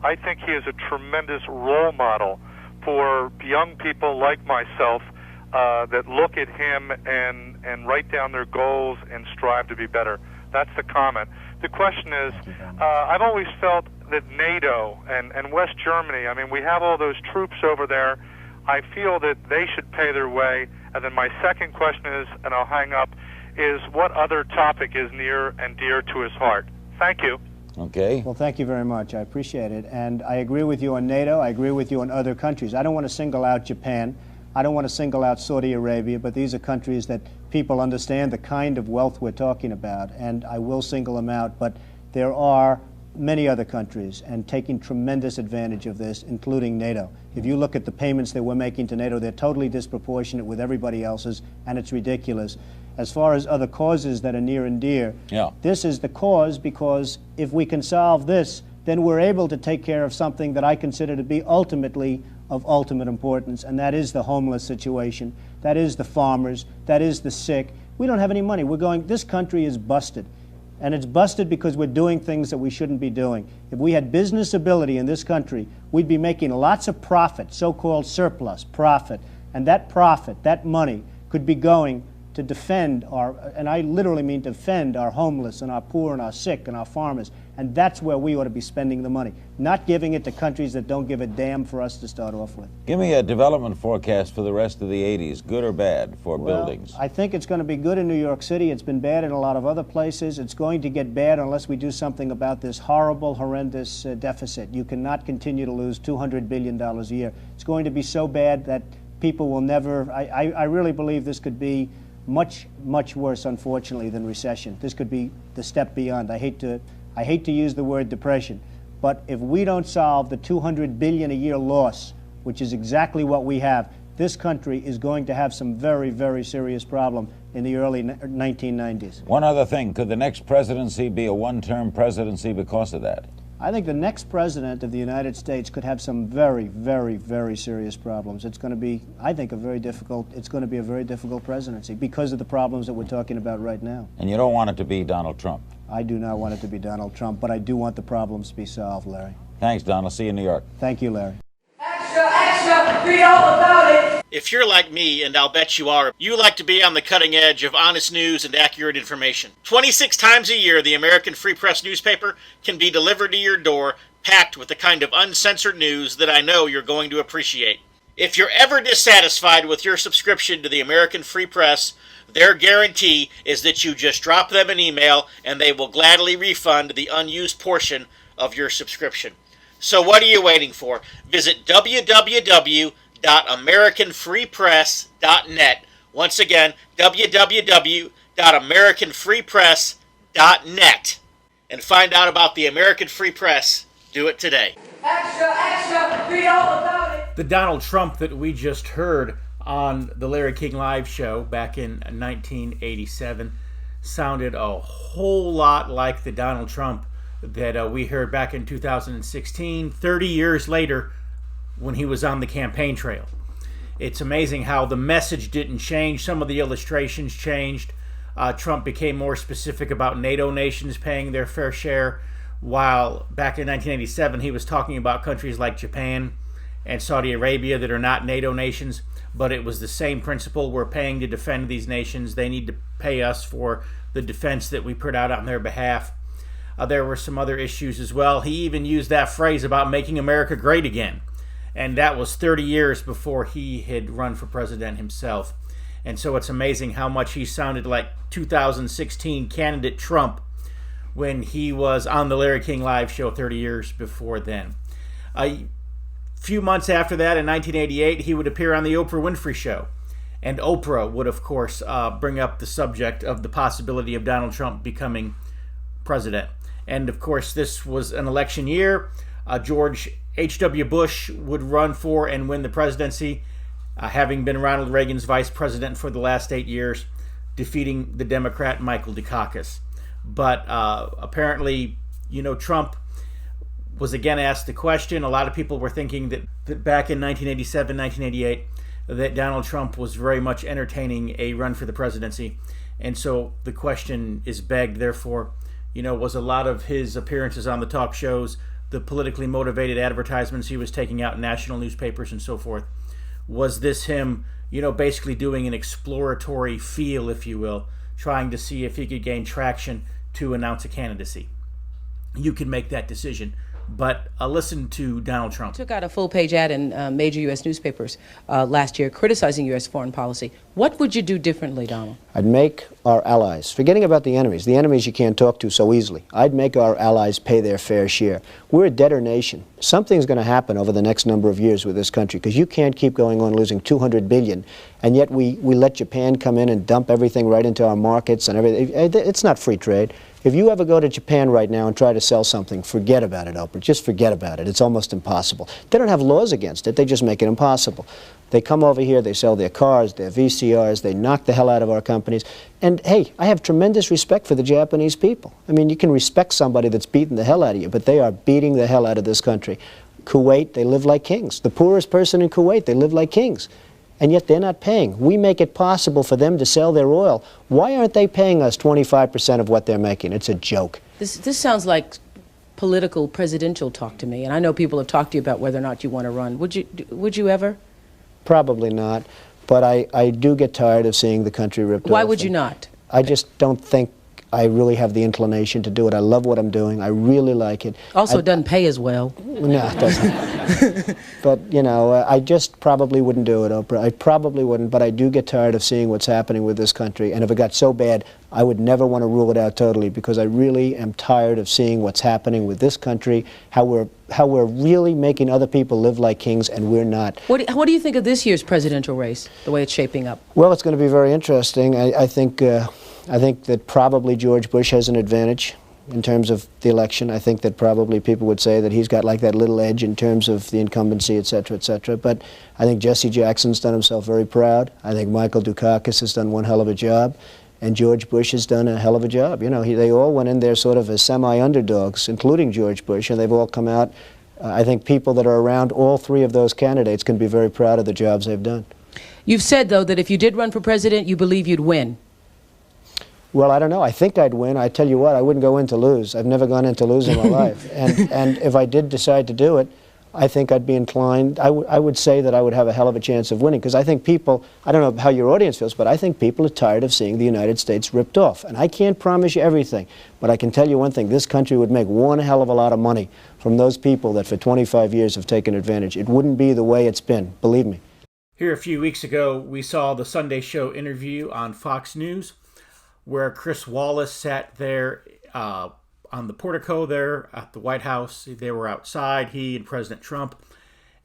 I think he is a tremendous role model for young people like myself that look at him and write down their goals and strive to be better. That's the comment. The question is, I've always felt that NATO and West Germany, I mean, we have all those troops over there. I feel that they should pay their way. And then my second question is, and I'll hang up, is what other topic is near and dear to his heart. Thank you. Okay. Well, thank you very much. I appreciate it. And I agree with you on NATO. I agree with you on other countries. I don't want to single out Japan. I don't want to single out Saudi Arabia, but these are countries that people understand the kind of wealth we're talking about, and I will single them out. But there are many other countries and taking tremendous advantage of this, including NATO. If you look at the payments that we're making to NATO, they're totally disproportionate with everybody else's, and it's ridiculous. As far as other causes that are near and dear, this is the cause, because if we can solve this, then we're able to take care of something that I consider to be ultimately of ultimate importance, and that is the homeless situation, that is the farmers, that is the sick. We don't have any money. This country is busted. And it's busted because we're doing things that we shouldn't be doing. If we had business ability in this country, we'd be making lots of profit, so-called surplus profit. And that profit, that money, could be going to defend and I literally mean defend our homeless and our poor and our sick and our farmers. And that's where we ought to be spending the money, not giving it to countries that don't give a damn for us to start off with. Give me a development forecast for the rest of the 80s, good or bad, for buildings. I think it's going to be good in New York City. It's been bad in a lot of other places. It's going to get bad unless we do something about this horrible, horrendous deficit. You cannot continue to lose $200 billion a year. It's going to be so bad that people will never, I really believe this could be much, much worse, unfortunately, than recession. This could be the step beyond. I hate to use the word depression, but if we don't solve the $200 billion a year loss, which is exactly what we have, this country is going to have some very, very serious problem in the early 1990s. One other thing, could the next presidency be a one-term presidency because of that? I think the next president of the United States could have some very, very, very serious problems. It's going to be, I think, it's going to be a very difficult presidency because of the problems that we're talking about right now. And you don't want it to be Donald Trump? I do not want it to be Donald Trump, but I do want the problems to be solved, Larry. Thanks, Donald. See you in New York. Thank you, Larry. Extra, read all about it. If you're like me, and I'll bet you are, you like to be on the cutting edge of honest news and accurate information. 26 times a year, the American Free Press newspaper can be delivered to your door, packed with the kind of uncensored news that I know you're going to appreciate. If you're ever dissatisfied with your subscription to the American Free Press, their guarantee is that you just drop them an email and they will gladly refund the unused portion of your subscription. So what are you waiting for? Visit www.americanfreepress.net. Once again, www.americanfreepress.net. And find out about the American Free Press. Do it today. Extra, read all about it. The Donald Trump that we just heard on the Larry King Live show back in 1987 sounded a whole lot like the Donald Trump that we heard back in 2016, 30 years later, when he was on the campaign trail. It's amazing how the message didn't change. Some of the illustrations changed. Trump became more specific about NATO nations paying their fair share, while back in 1987 he was talking about countries like Japan and Saudi Arabia that are not NATO nations, but it was the same principle. We're paying to defend these nations. They need to pay us for the defense that we put out on their behalf. There were some other issues as well. He even used that phrase about making America great again. And that was 30 years before he had run for president himself. And so it's amazing how much he sounded like 2016 candidate Trump when he was on the Larry King Live show 30 years before then. A few months after that, in 1988, he would appear on the Oprah Winfrey Show. And Oprah would, of course, bring up the subject of the possibility of Donald Trump becoming president. And, of course, this was an election year. George H.W. Bush would run for and win the presidency, having been Ronald Reagan's vice president for the last 8 years, defeating the Democrat Michael Dukakis. But apparently, Trump was again asked the question. A lot of people were thinking that back in 1987, 1988, that Donald Trump was very much entertaining a run for the presidency. And so the question is begged, therefore, was a lot of his appearances on the talk shows, the politically motivated advertisements he was taking out in national newspapers and so forth, was this him, basically doing an exploratory feel, if you will, trying to see if he could gain traction to announce a candidacy? You can make that decision. But listen to Donald Trump. Took out a full-page ad in major U.S. newspapers last year criticizing U.S. foreign policy. What would you do differently, Donald? I'd make our allies, forgetting about the enemies you can't talk to so easily. I'd make our allies pay their fair share. We're a debtor nation. Something's going to happen over the next number of years with this country, because you can't keep going on losing $200 billion, and yet we let Japan come in and dump everything right into our markets and everything. It's not free trade. If you ever go to Japan right now and try to sell something, forget about it, Oprah. Just forget about it. It's almost impossible. They don't have laws against it. They just make it impossible. They come over here, they sell their cars, their VCRs, they knock the hell out of our companies. And, hey, I have tremendous respect for the Japanese people. I mean, you can respect somebody that's beating the hell out of you, but they are beating the hell out of this country. Kuwait, they live like kings. The poorest person in Kuwait, they live like kings. And yet they're not paying. We make it possible for them to sell their oil. Why aren't they paying us 25% of what they're making? It's a joke. This sounds like political presidential talk to me, and I know people have talked to you about whether or not you want to run. Would you ever? Probably not, but I do get tired of seeing the country ripped off. Why would you not? I just don't think I really have the inclination to do it. I love what I'm doing. I really like it. Also, it doesn't pay as well. No, it doesn't. But, you know, I just probably wouldn't do it, Oprah. I probably wouldn't, but I do get tired of seeing what's happening with this country. And if it got so bad, I would never want to rule it out totally, because I really am tired of seeing what's happening with this country, how we're really making other people live like kings, and we're not. What do you think of this year's presidential race, the way it's shaping up? Well, it's going to be very interesting. I think that probably George Bush has an advantage in terms of the election. I think that probably people would say that he's got like that little edge in terms of the incumbency, et cetera, et cetera. But I think Jesse Jackson's done himself very proud. I think Michael Dukakis has done one hell of a job. And George Bush has done a hell of a job. You know, they all went in there sort of as semi-underdogs, including George Bush, and they've all come out. I think people that are around all three of those candidates can be very proud of the jobs they've done. You've said, though, that if you did run for president, you believe you'd win. Well, I don't know. I think I'd win. I tell you what, I wouldn't go in to lose. I've never gone in to lose in my life. And if I did decide to do it, I think I'd be inclined, I would say that I would have a hell of a chance of winning, because I think people, I don't know how your audience feels, but I think people are tired of seeing the United States ripped off. And I can't promise you everything, but I can tell you one thing, this country would make one hell of a lot of money from those people that for 25 years have taken advantage. It wouldn't be the way it's been, believe me. Here a few weeks ago, we saw the Sunday Show interview on Fox News, where Chris Wallace sat there on the portico there at the White House. They were outside, he and President Trump,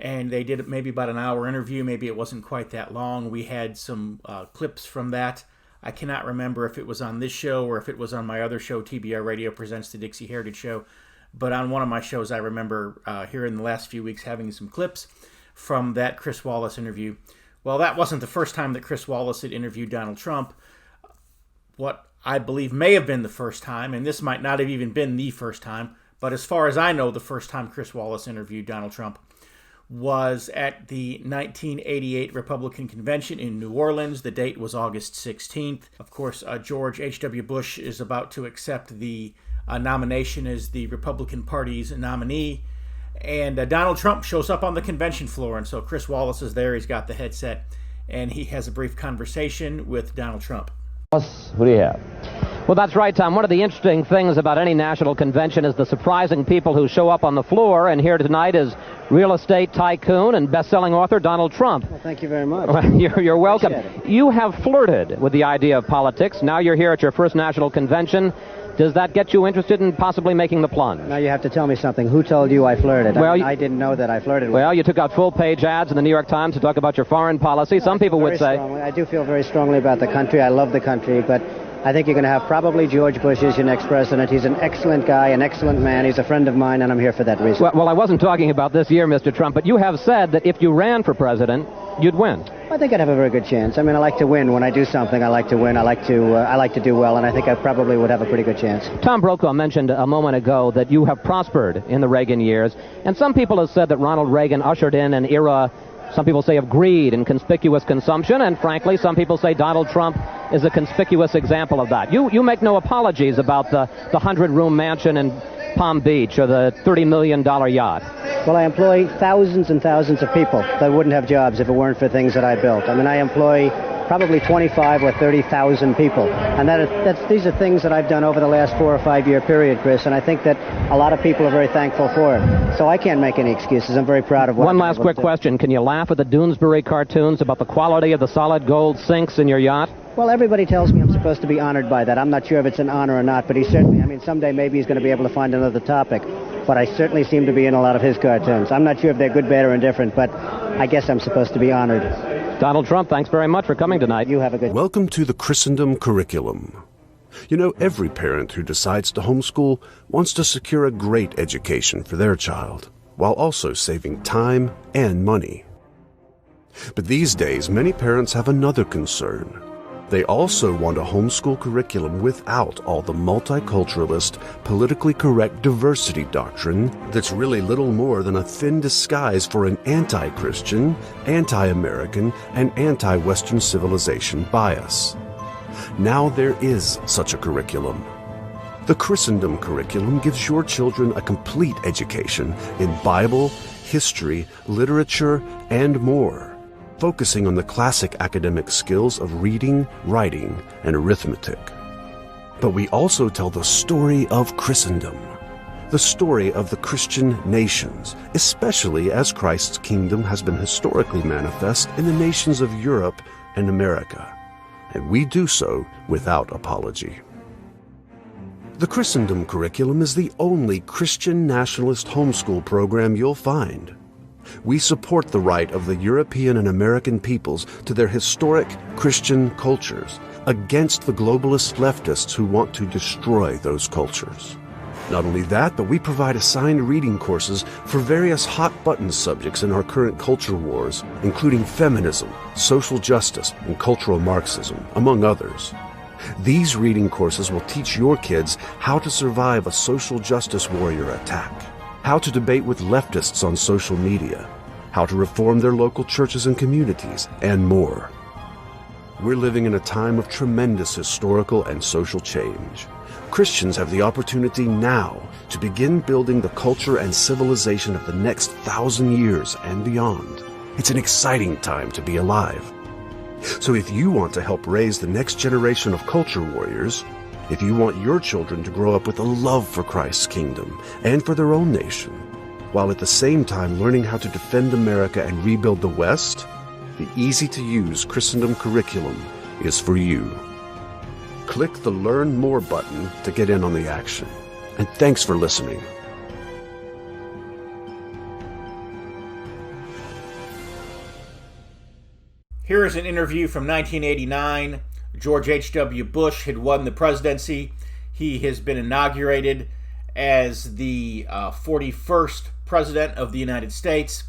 and they did maybe about an hour interview. Maybe it wasn't quite that long. We had some clips from that. I cannot remember if it was on this show or if it was on my other show, TBR Radio Presents the Dixie Heritage Show. But on one of my shows, I remember here in the last few weeks having some clips from that Chris Wallace interview. Well, that wasn't the first time that Chris Wallace had interviewed Donald Trump. What I believe may have been the first time, and this might not have even been the first time, but as far as I know, the first time Chris Wallace interviewed Donald Trump was at the 1988 Republican Convention in New Orleans. The date was August 16th. Of course, George H.W. Bush is about to accept the nomination as the Republican Party's nominee, and Donald Trump shows up on the convention floor, and so Chris Wallace is there. He's got the headset, and he has a brief conversation with Donald Trump. Who do you have? Well, that's right, Tom. One of the interesting things about any national convention is the surprising people who show up on the floor, and here tonight is real estate tycoon and best-selling author Donald Trump. Well, thank you very much. Well, you're welcome. You have flirted with the idea of politics. Now you're here at your first national convention. Does that get you interested in possibly making the plunge? Now you have to tell me something. Who told you I flirted? Well, I didn't know that I flirted. Well, you took out full-page ads in the New York Times to talk about your foreign policy. Some people would say... I do feel very strongly about the country. I love the country, but I think you're going to have probably George Bush as your next president. He's an excellent guy, an excellent man. He's a friend of mine, and I'm here for that reason. Well, I wasn't talking about this year, Mr. Trump, but you have said that if you ran for president, you'd win. I think I'd have a very good chance. I mean, I like to win. When I do something, I like to win. I like to do well, and I think I probably would have a pretty good chance. Tom Brokaw mentioned a moment ago that you have prospered in the Reagan years, and some people have said that Ronald Reagan ushered in an era, some people say, of greed and conspicuous consumption, and frankly, some people say Donald Trump is a conspicuous example of that. You make no apologies about the 100-room mansion in Palm Beach or the $30 million yacht. Well, I employ thousands and thousands of people that wouldn't have jobs if it weren't for things that I built. I mean, I employ probably 25 or 30,000 people. And these are things that I've done over the last 4 or 5 year period, Chris, and I think that a lot of people are very thankful for it. So I can't make any excuses. I'm very proud of what One last quick question. Can you laugh at the Doonesbury cartoons about the quality of the solid gold sinks in your yacht? Well, everybody tells me I'm supposed to be honored by that. I'm not sure if it's an honor or not, but he certainly, I mean, someday maybe he's going to be able to find another topic. But I certainly seem to be in a lot of his cartoons. I'm not sure if they're good, bad, or indifferent, but I guess I'm supposed to be honored. Donald Trump, thanks very much for coming tonight. You have a good... Welcome to the Christendom curriculum. You know, every parent who decides to homeschool wants to secure a great education for their child, while also saving time and money. But these days, many parents have another concern. They also want a homeschool curriculum without all the multiculturalist, politically correct diversity doctrine that's really little more than a thin disguise for an anti-Christian, anti-American, and anti-Western civilization bias. Now there is such a curriculum. The Christendom curriculum gives your children a complete education in Bible, history, literature, and more, focusing on the classic academic skills of reading, writing, and arithmetic. But we also tell the story of Christendom, the story of the Christian nations, especially as Christ's kingdom has been historically manifest in the nations of Europe and America, and we do so without apology. The Christendom curriculum is the only Christian nationalist homeschool program you'll find. We support the right of the European and American peoples to their historic Christian cultures against the globalist leftists who want to destroy those cultures. Not only that, but we provide assigned reading courses for various hot-button subjects in our current culture wars, including feminism, social justice, and cultural Marxism, among others. These reading courses will teach your kids how to survive a social justice warrior attack, how to debate with leftists on social media, how to reform their local churches and communities, and more. We're living in a time of tremendous historical and social change. Christians have the opportunity now to begin building the culture and civilization of the next 1,000 years and beyond. It's an exciting time to be alive. So if you want to help raise the next generation of culture warriors, if you want your children to grow up with a love for Christ's kingdom and for their own nation, while at the same time learning how to defend America and rebuild the West, the easy-to-use Christendom curriculum is for you. Click the Learn More button to get in on the action. And thanks for listening. Here is an interview from 1989. George H.W. Bush had won the presidency. He has been inaugurated as the 41st president of the United States.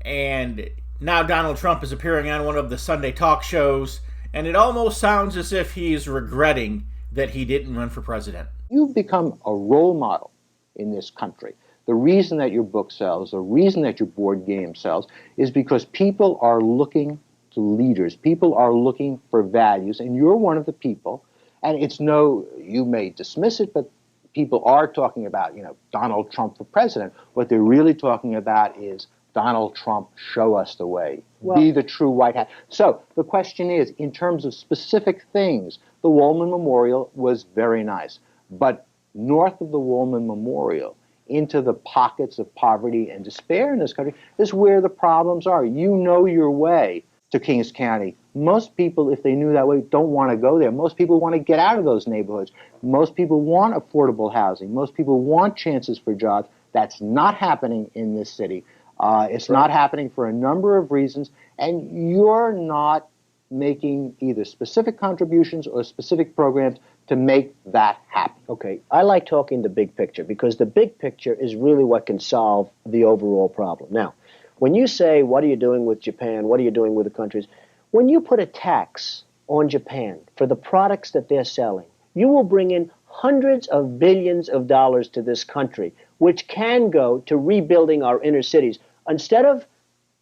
And now Donald Trump is appearing on one of the Sunday talk shows, and it almost sounds as if he's regretting that he didn't run for president. You've become a role model in this country. The reason that your book sells, the reason that your board game sells, is because people are looking to leaders. People are looking for values, and you're one of the people. And it's you may dismiss it, but people are talking about, Donald Trump for president. What they're really talking about is Donald Trump, show us the way. Be the true white hat. So the question is, in terms of specific things, the Woolman Memorial was very nice. But north of the Woolman Memorial, into the pockets of poverty and despair in this country, is where the problems are. You know your way to Kings County. Most people, if they knew that way, don't want to go there. Most people want to get out of those neighborhoods. Most people want affordable housing. Most people want chances for jobs. That's not happening in this city. It's not happening for a number of reasons, and you're not making either specific contributions or specific programs to make that happen. Okay, I like talking the big picture because the big picture is really what can solve the overall problem. Now, when you say, what are you doing with Japan? What are you doing with the countries? When you put a tax on Japan for the products that they're selling, you will bring in hundreds of billions of dollars to this country, which can go to rebuilding our inner cities. Instead of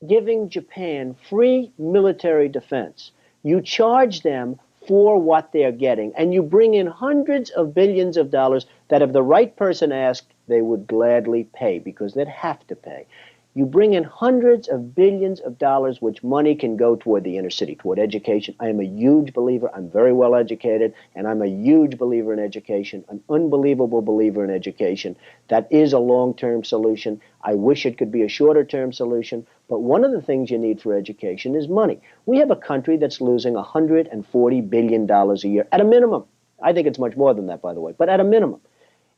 giving Japan free military defense, you charge them for what they're getting, and you bring in hundreds of billions of dollars that if the right person asked, they would gladly pay because they'd have to pay. You bring in hundreds of billions of dollars, which money can go toward the inner city, toward education. I am a huge believer. I'm very well educated, and I'm a huge believer in education, an unbelievable believer in education. That is a long-term solution. I wish it could be a shorter-term solution, but one of the things you need for education is money. We have a country that's losing $140 billion a year, at a minimum. I think it's much more than that, by the way, but at a minimum.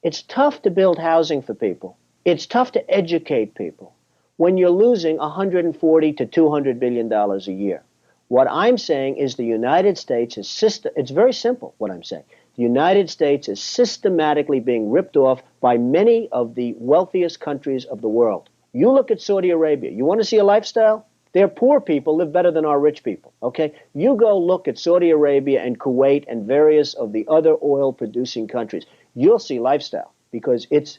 It's tough to build housing for people. It's tough to educate people when you're losing $140 to $200 billion a year. What I'm saying is the United States is it's very simple what I'm saying. The United States is systematically being ripped off by many of the wealthiest countries of the world. You look at Saudi Arabia. You want to see a lifestyle? Their poor people live better than our rich people, okay? You go look at Saudi Arabia and Kuwait and various of the other oil-producing countries. You'll see lifestyle because it's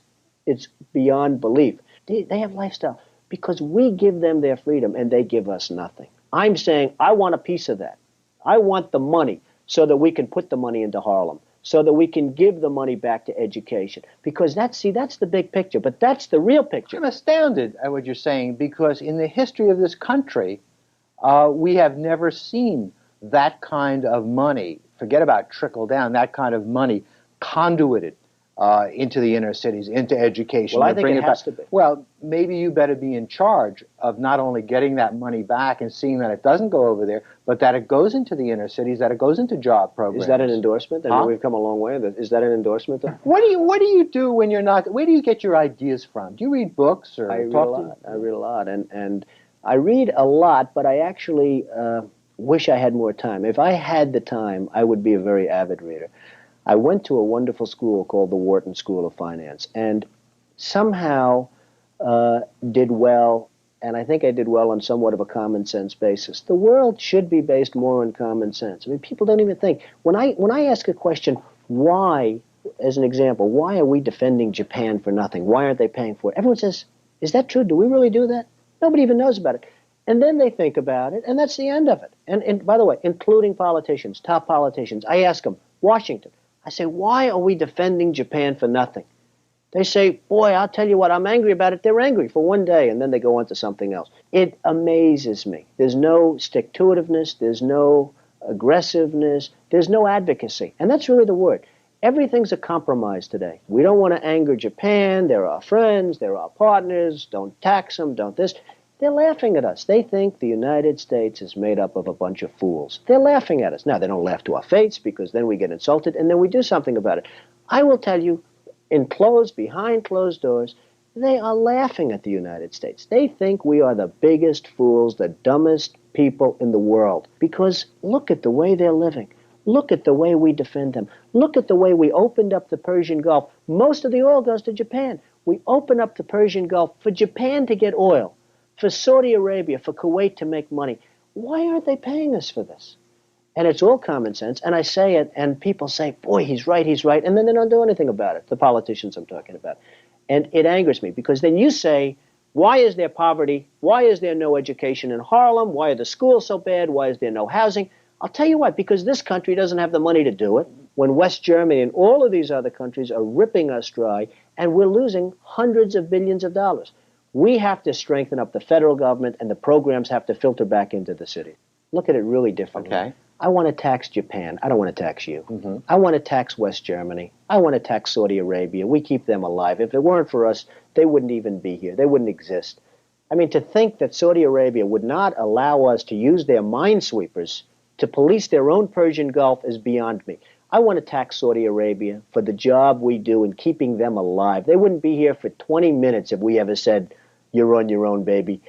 beyond belief. They have lifestyle because we give them their freedom and they give us nothing. I'm saying I want a piece of that. I want the money so that we can put the money into Harlem, so that we can give the money back to education. Because that's the big picture, but that's the real picture. I'm astounded at what you're saying because in the history of this country, we have never seen that kind of money, forget about trickle down, that kind of money conduited into the inner cities, into education. Well, I think it has to be. Well, maybe you better be in charge of not only getting that money back and seeing that it doesn't go over there, but that it goes into the inner cities, that it goes into job programs. Is that an endorsement? I mean, we've come a long way. Is that an endorsement? What do you do when you're not? Where do you get your ideas from? Do you read books or I read a lot, and I read a lot, but I actually wish I had more time. If I had the time, I would be a very avid reader. I went to a wonderful school called the Wharton School of Finance, and somehow did well, and I think I did well on somewhat of a common sense basis. The world should be based more on common sense. I mean, people don't even think. When I ask a question, why, as an example, why are we defending Japan for nothing? Why aren't they paying for it? Everyone says, is that true? Do we really do that? Nobody even knows about it. And then they think about it, and that's the end of it. And by the way, including politicians, top politicians, I ask them, Washington, I say, why are we defending Japan for nothing? They say, boy, I'll tell you what, I'm angry about it. They're angry for one day, and then they go on to something else. It amazes me. There's no stick-to-itiveness. There's no aggressiveness. There's no advocacy. And that's really the word. Everything's a compromise today. We don't want to anger Japan. They're our friends. They're our partners. Don't tax them. Don't this. They're laughing at us. They think the United States is made up of a bunch of fools. They're laughing at us. Now, they don't laugh to our face because then we get insulted and then we do something about it. I will tell you, behind closed doors, they are laughing at the United States. They think we are the biggest fools, the dumbest people in the world because look at the way they're living. Look at the way we defend them. Look at the way we opened up the Persian Gulf. Most of the oil goes to Japan. We open up the Persian Gulf for Japan to get oil, for Saudi Arabia, for Kuwait to make money. Why aren't they paying us for this? And it's all common sense. And I say it, and people say, boy, he's right. And then they don't do anything about it, the politicians I'm talking about. And it angers me because then you say, why is there poverty? Why is there no education in Harlem? Why are the schools so bad? Why is there no housing? I'll tell you what, because this country doesn't have the money to do it. When West Germany and all of these other countries are ripping us dry, and we're losing hundreds of billions of dollars. We have to strengthen up the federal government, and the programs have to filter back into the city. Look at it really differently. Okay. I want to tax Japan. I don't want to tax you. Mm-hmm. I want to tax West Germany. I want to tax Saudi Arabia. We keep them alive. If it weren't for us, they wouldn't even be here. They wouldn't exist. I mean, to think that Saudi Arabia would not allow us to use their minesweepers to police their own Persian Gulf is beyond me. I want to tax Saudi Arabia for the job we do in keeping them alive. They wouldn't be here for 20 minutes if we ever said, you're on your own, baby.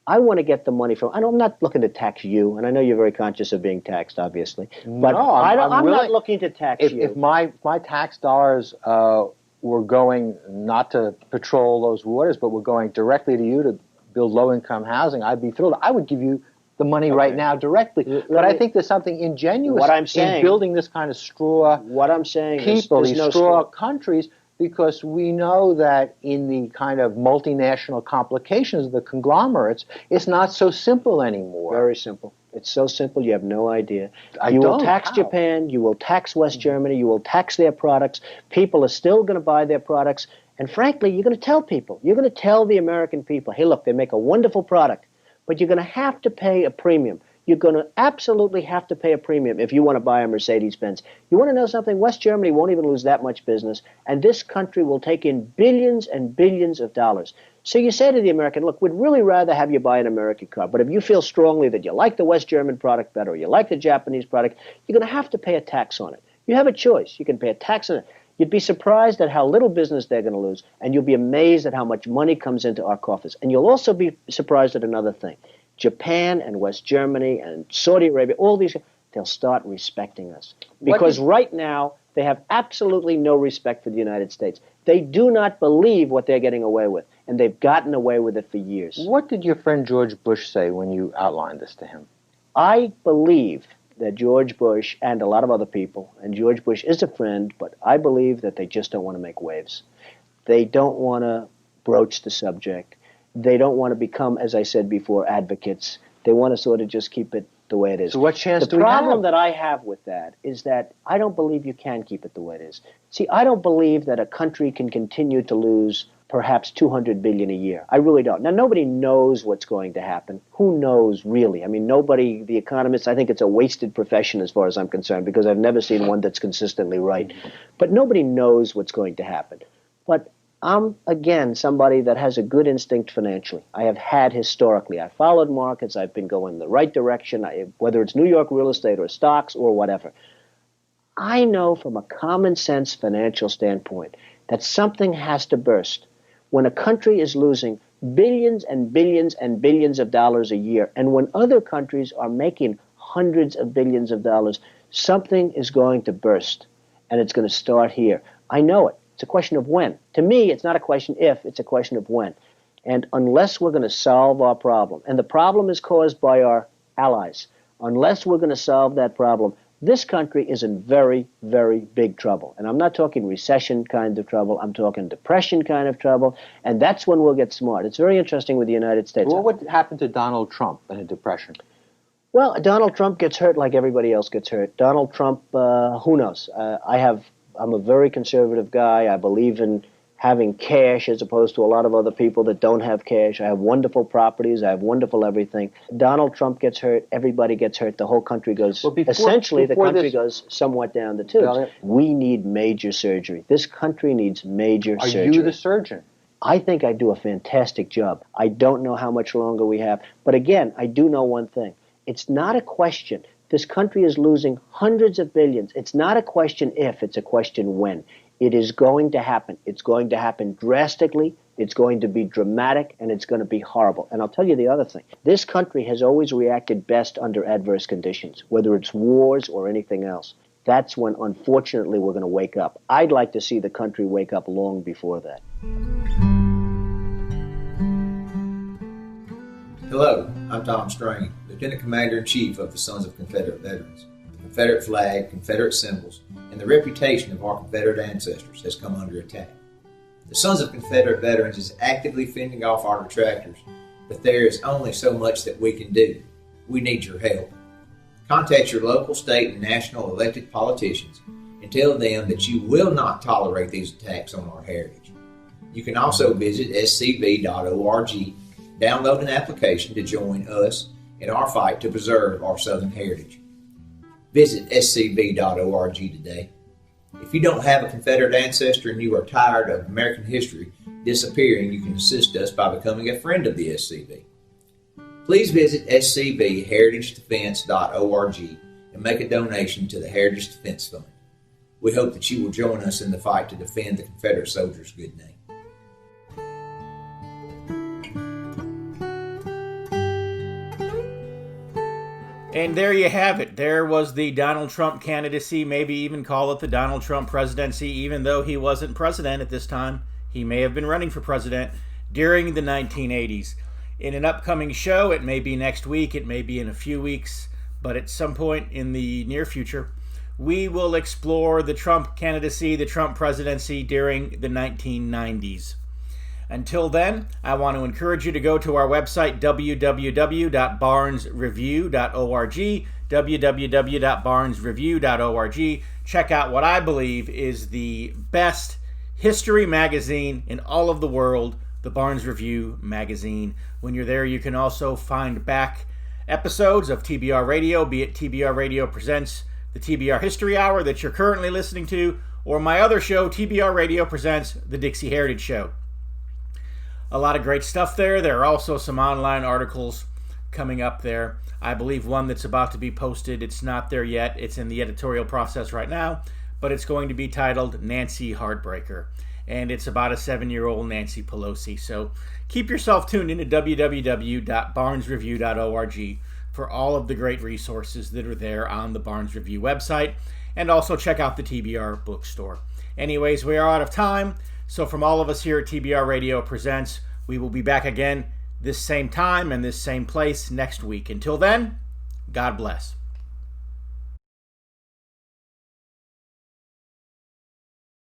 I want to get the money from... I'm not looking to tax you, and I know you're very conscious of being taxed, obviously. But no, I'm not looking to tax you. If my tax dollars were going not to patrol those waters, but were going directly to you to build low-income housing, I'd be thrilled. I would give you the money right now directly. But I think there's something ingenuous in building this kind of straw people, these straw countries, because we know that in the kind of multinational complications of the conglomerates, it's not so simple anymore. Very simple. It's so simple you have no idea. You will tax Japan, you will tax West Germany, you will tax their products. People are still going to buy their products. And frankly, you're going to tell people, you're going to tell the American people, hey, look, they make a wonderful product, but you're going to have to pay a premium. You're going to absolutely have to pay a premium if you want to buy a Mercedes-Benz. You want to know something? West Germany won't even lose that much business, and this country will take in billions and billions of dollars. So you say to the American, look, we'd really rather have you buy an American car, but if you feel strongly that you like the West German product better or you like the Japanese product, you're going to have to pay a tax on it. You have a choice. You can pay a tax on it. You'd be surprised at how little business they're going to lose, and you'll be amazed at how much money comes into our coffers. And you'll also be surprised at another thing. Japan and West Germany and Saudi Arabia, all these, they'll start respecting us. Because right now, they have absolutely no respect for the United States. They do not believe what they're getting away with, and they've gotten away with it for years. What did your friend George Bush say when you outlined this to him? I believe that George Bush and a lot of other people, and George Bush is a friend, but I believe that they just don't want to make waves. They don't want to broach the subject. They don't want to become, as I said before, advocates. They want to sort of just keep it the way it is. So what chance do we have? The problem that I have with that is that I don't believe you can keep it the way it is. See, I don't believe that a country can continue to lose perhaps $200 billion a year. I really don't. Now, nobody knows what's going to happen. Who knows, really? I mean, nobody, the economists, I think it's a wasted profession as far as I'm concerned, because I've never seen one that's consistently right. But nobody knows what's going to happen. But I'm, again, somebody that has a good instinct financially. I have had historically. I followed markets. I've been going in the right direction, whether it's New York real estate or stocks or whatever. I know from a common sense financial standpoint that something has to burst. When a country is losing billions and billions and billions of dollars a year, and when other countries are making hundreds of billions of dollars, something is going to burst, and it's going to start here. I know it. It's a question of when. To me, it's not a question if, it's a question of when. And unless we're going to solve our problem, and the problem is caused by our allies, unless we're going to solve that problem, this country is in very, very big trouble. And I'm not talking recession kind of trouble. I'm talking depression kind of trouble. And that's when we'll get smart. It's very interesting with the United States. What would happen to Donald Trump in a depression? Well, Donald Trump gets hurt like everybody else gets hurt. Donald Trump, who knows? I'm a very conservative guy. I believe in having cash as opposed to a lot of other people that don't have cash. I have wonderful properties. I have wonderful everything. Donald Trump gets hurt. Everybody gets hurt. The whole country goes, essentially the country goes somewhat down the tubes. We need major surgery. This country needs major surgery. Are you the surgeon? I think I do a fantastic job. I don't know how much longer we have. But again, I do know one thing. It's not a question. This country is losing hundreds of billions. It's not a question if, it's a question when. It is going to happen. It's going to happen drastically. It's going to be dramatic, and it's going to be horrible. And I'll tell you the other thing. This country has always reacted best under adverse conditions, whether it's wars or anything else. That's when, unfortunately, we're going to wake up. I'd like to see the country wake up long before that. Hello, I'm Tom Strain, Lieutenant Commander-in-Chief of the Sons of Confederate Veterans. The Confederate flag, Confederate symbols, and the reputation of our Confederate ancestors has come under attack. The Sons of Confederate Veterans is actively fending off our detractors, but there is only so much that we can do. We need your help. Contact your local, state, and national elected politicians and tell them that you will not tolerate these attacks on our heritage. You can also visit scv.org, download an application to join us in our fight to preserve our Southern heritage. Visit scv.org today. If you don't have a Confederate ancestor and you are tired of American history disappearing, you can assist us by becoming a friend of the SCV. Please visit scvheritagedefense.org and make a donation to the Heritage Defense Fund. We hope that you will join us in the fight to defend the Confederate soldiers' good name. And there you have it. There was the Donald Trump candidacy, maybe even call it the Donald Trump presidency, even though he wasn't president at this time. He may have been running for president during the 1980s. In an upcoming show, it may be next week, it may be in a few weeks, but at some point in the near future, we will explore the Trump candidacy, the Trump presidency during the 1990s. Until then, I want to encourage you to go to our website, www.barnesreview.org, www.barnesreview.org. Check out what I believe is the best history magazine in all of the world, the Barnes Review magazine. When you're there, you can also find back episodes of TBR Radio, be it TBR Radio Presents the TBR History Hour that you're currently listening to, or my other show, TBR Radio Presents the Dixie Heritage Show. A lot of great stuff there. There are also some online articles coming up there. I believe one that's about to be posted. It's not there yet. It's in the editorial process right now, but it's going to be titled Nancy Heartbreaker. And it's about a 7-year-old Nancy Pelosi. So keep yourself tuned into www.barnesreview.org for all of the great resources that are there on the Barnes Review website. And also check out the TBR bookstore. Anyways, we are out of time. So from all of us here at TBR Radio Presents, we will be back again this same time and this same place next week. Until then, God bless.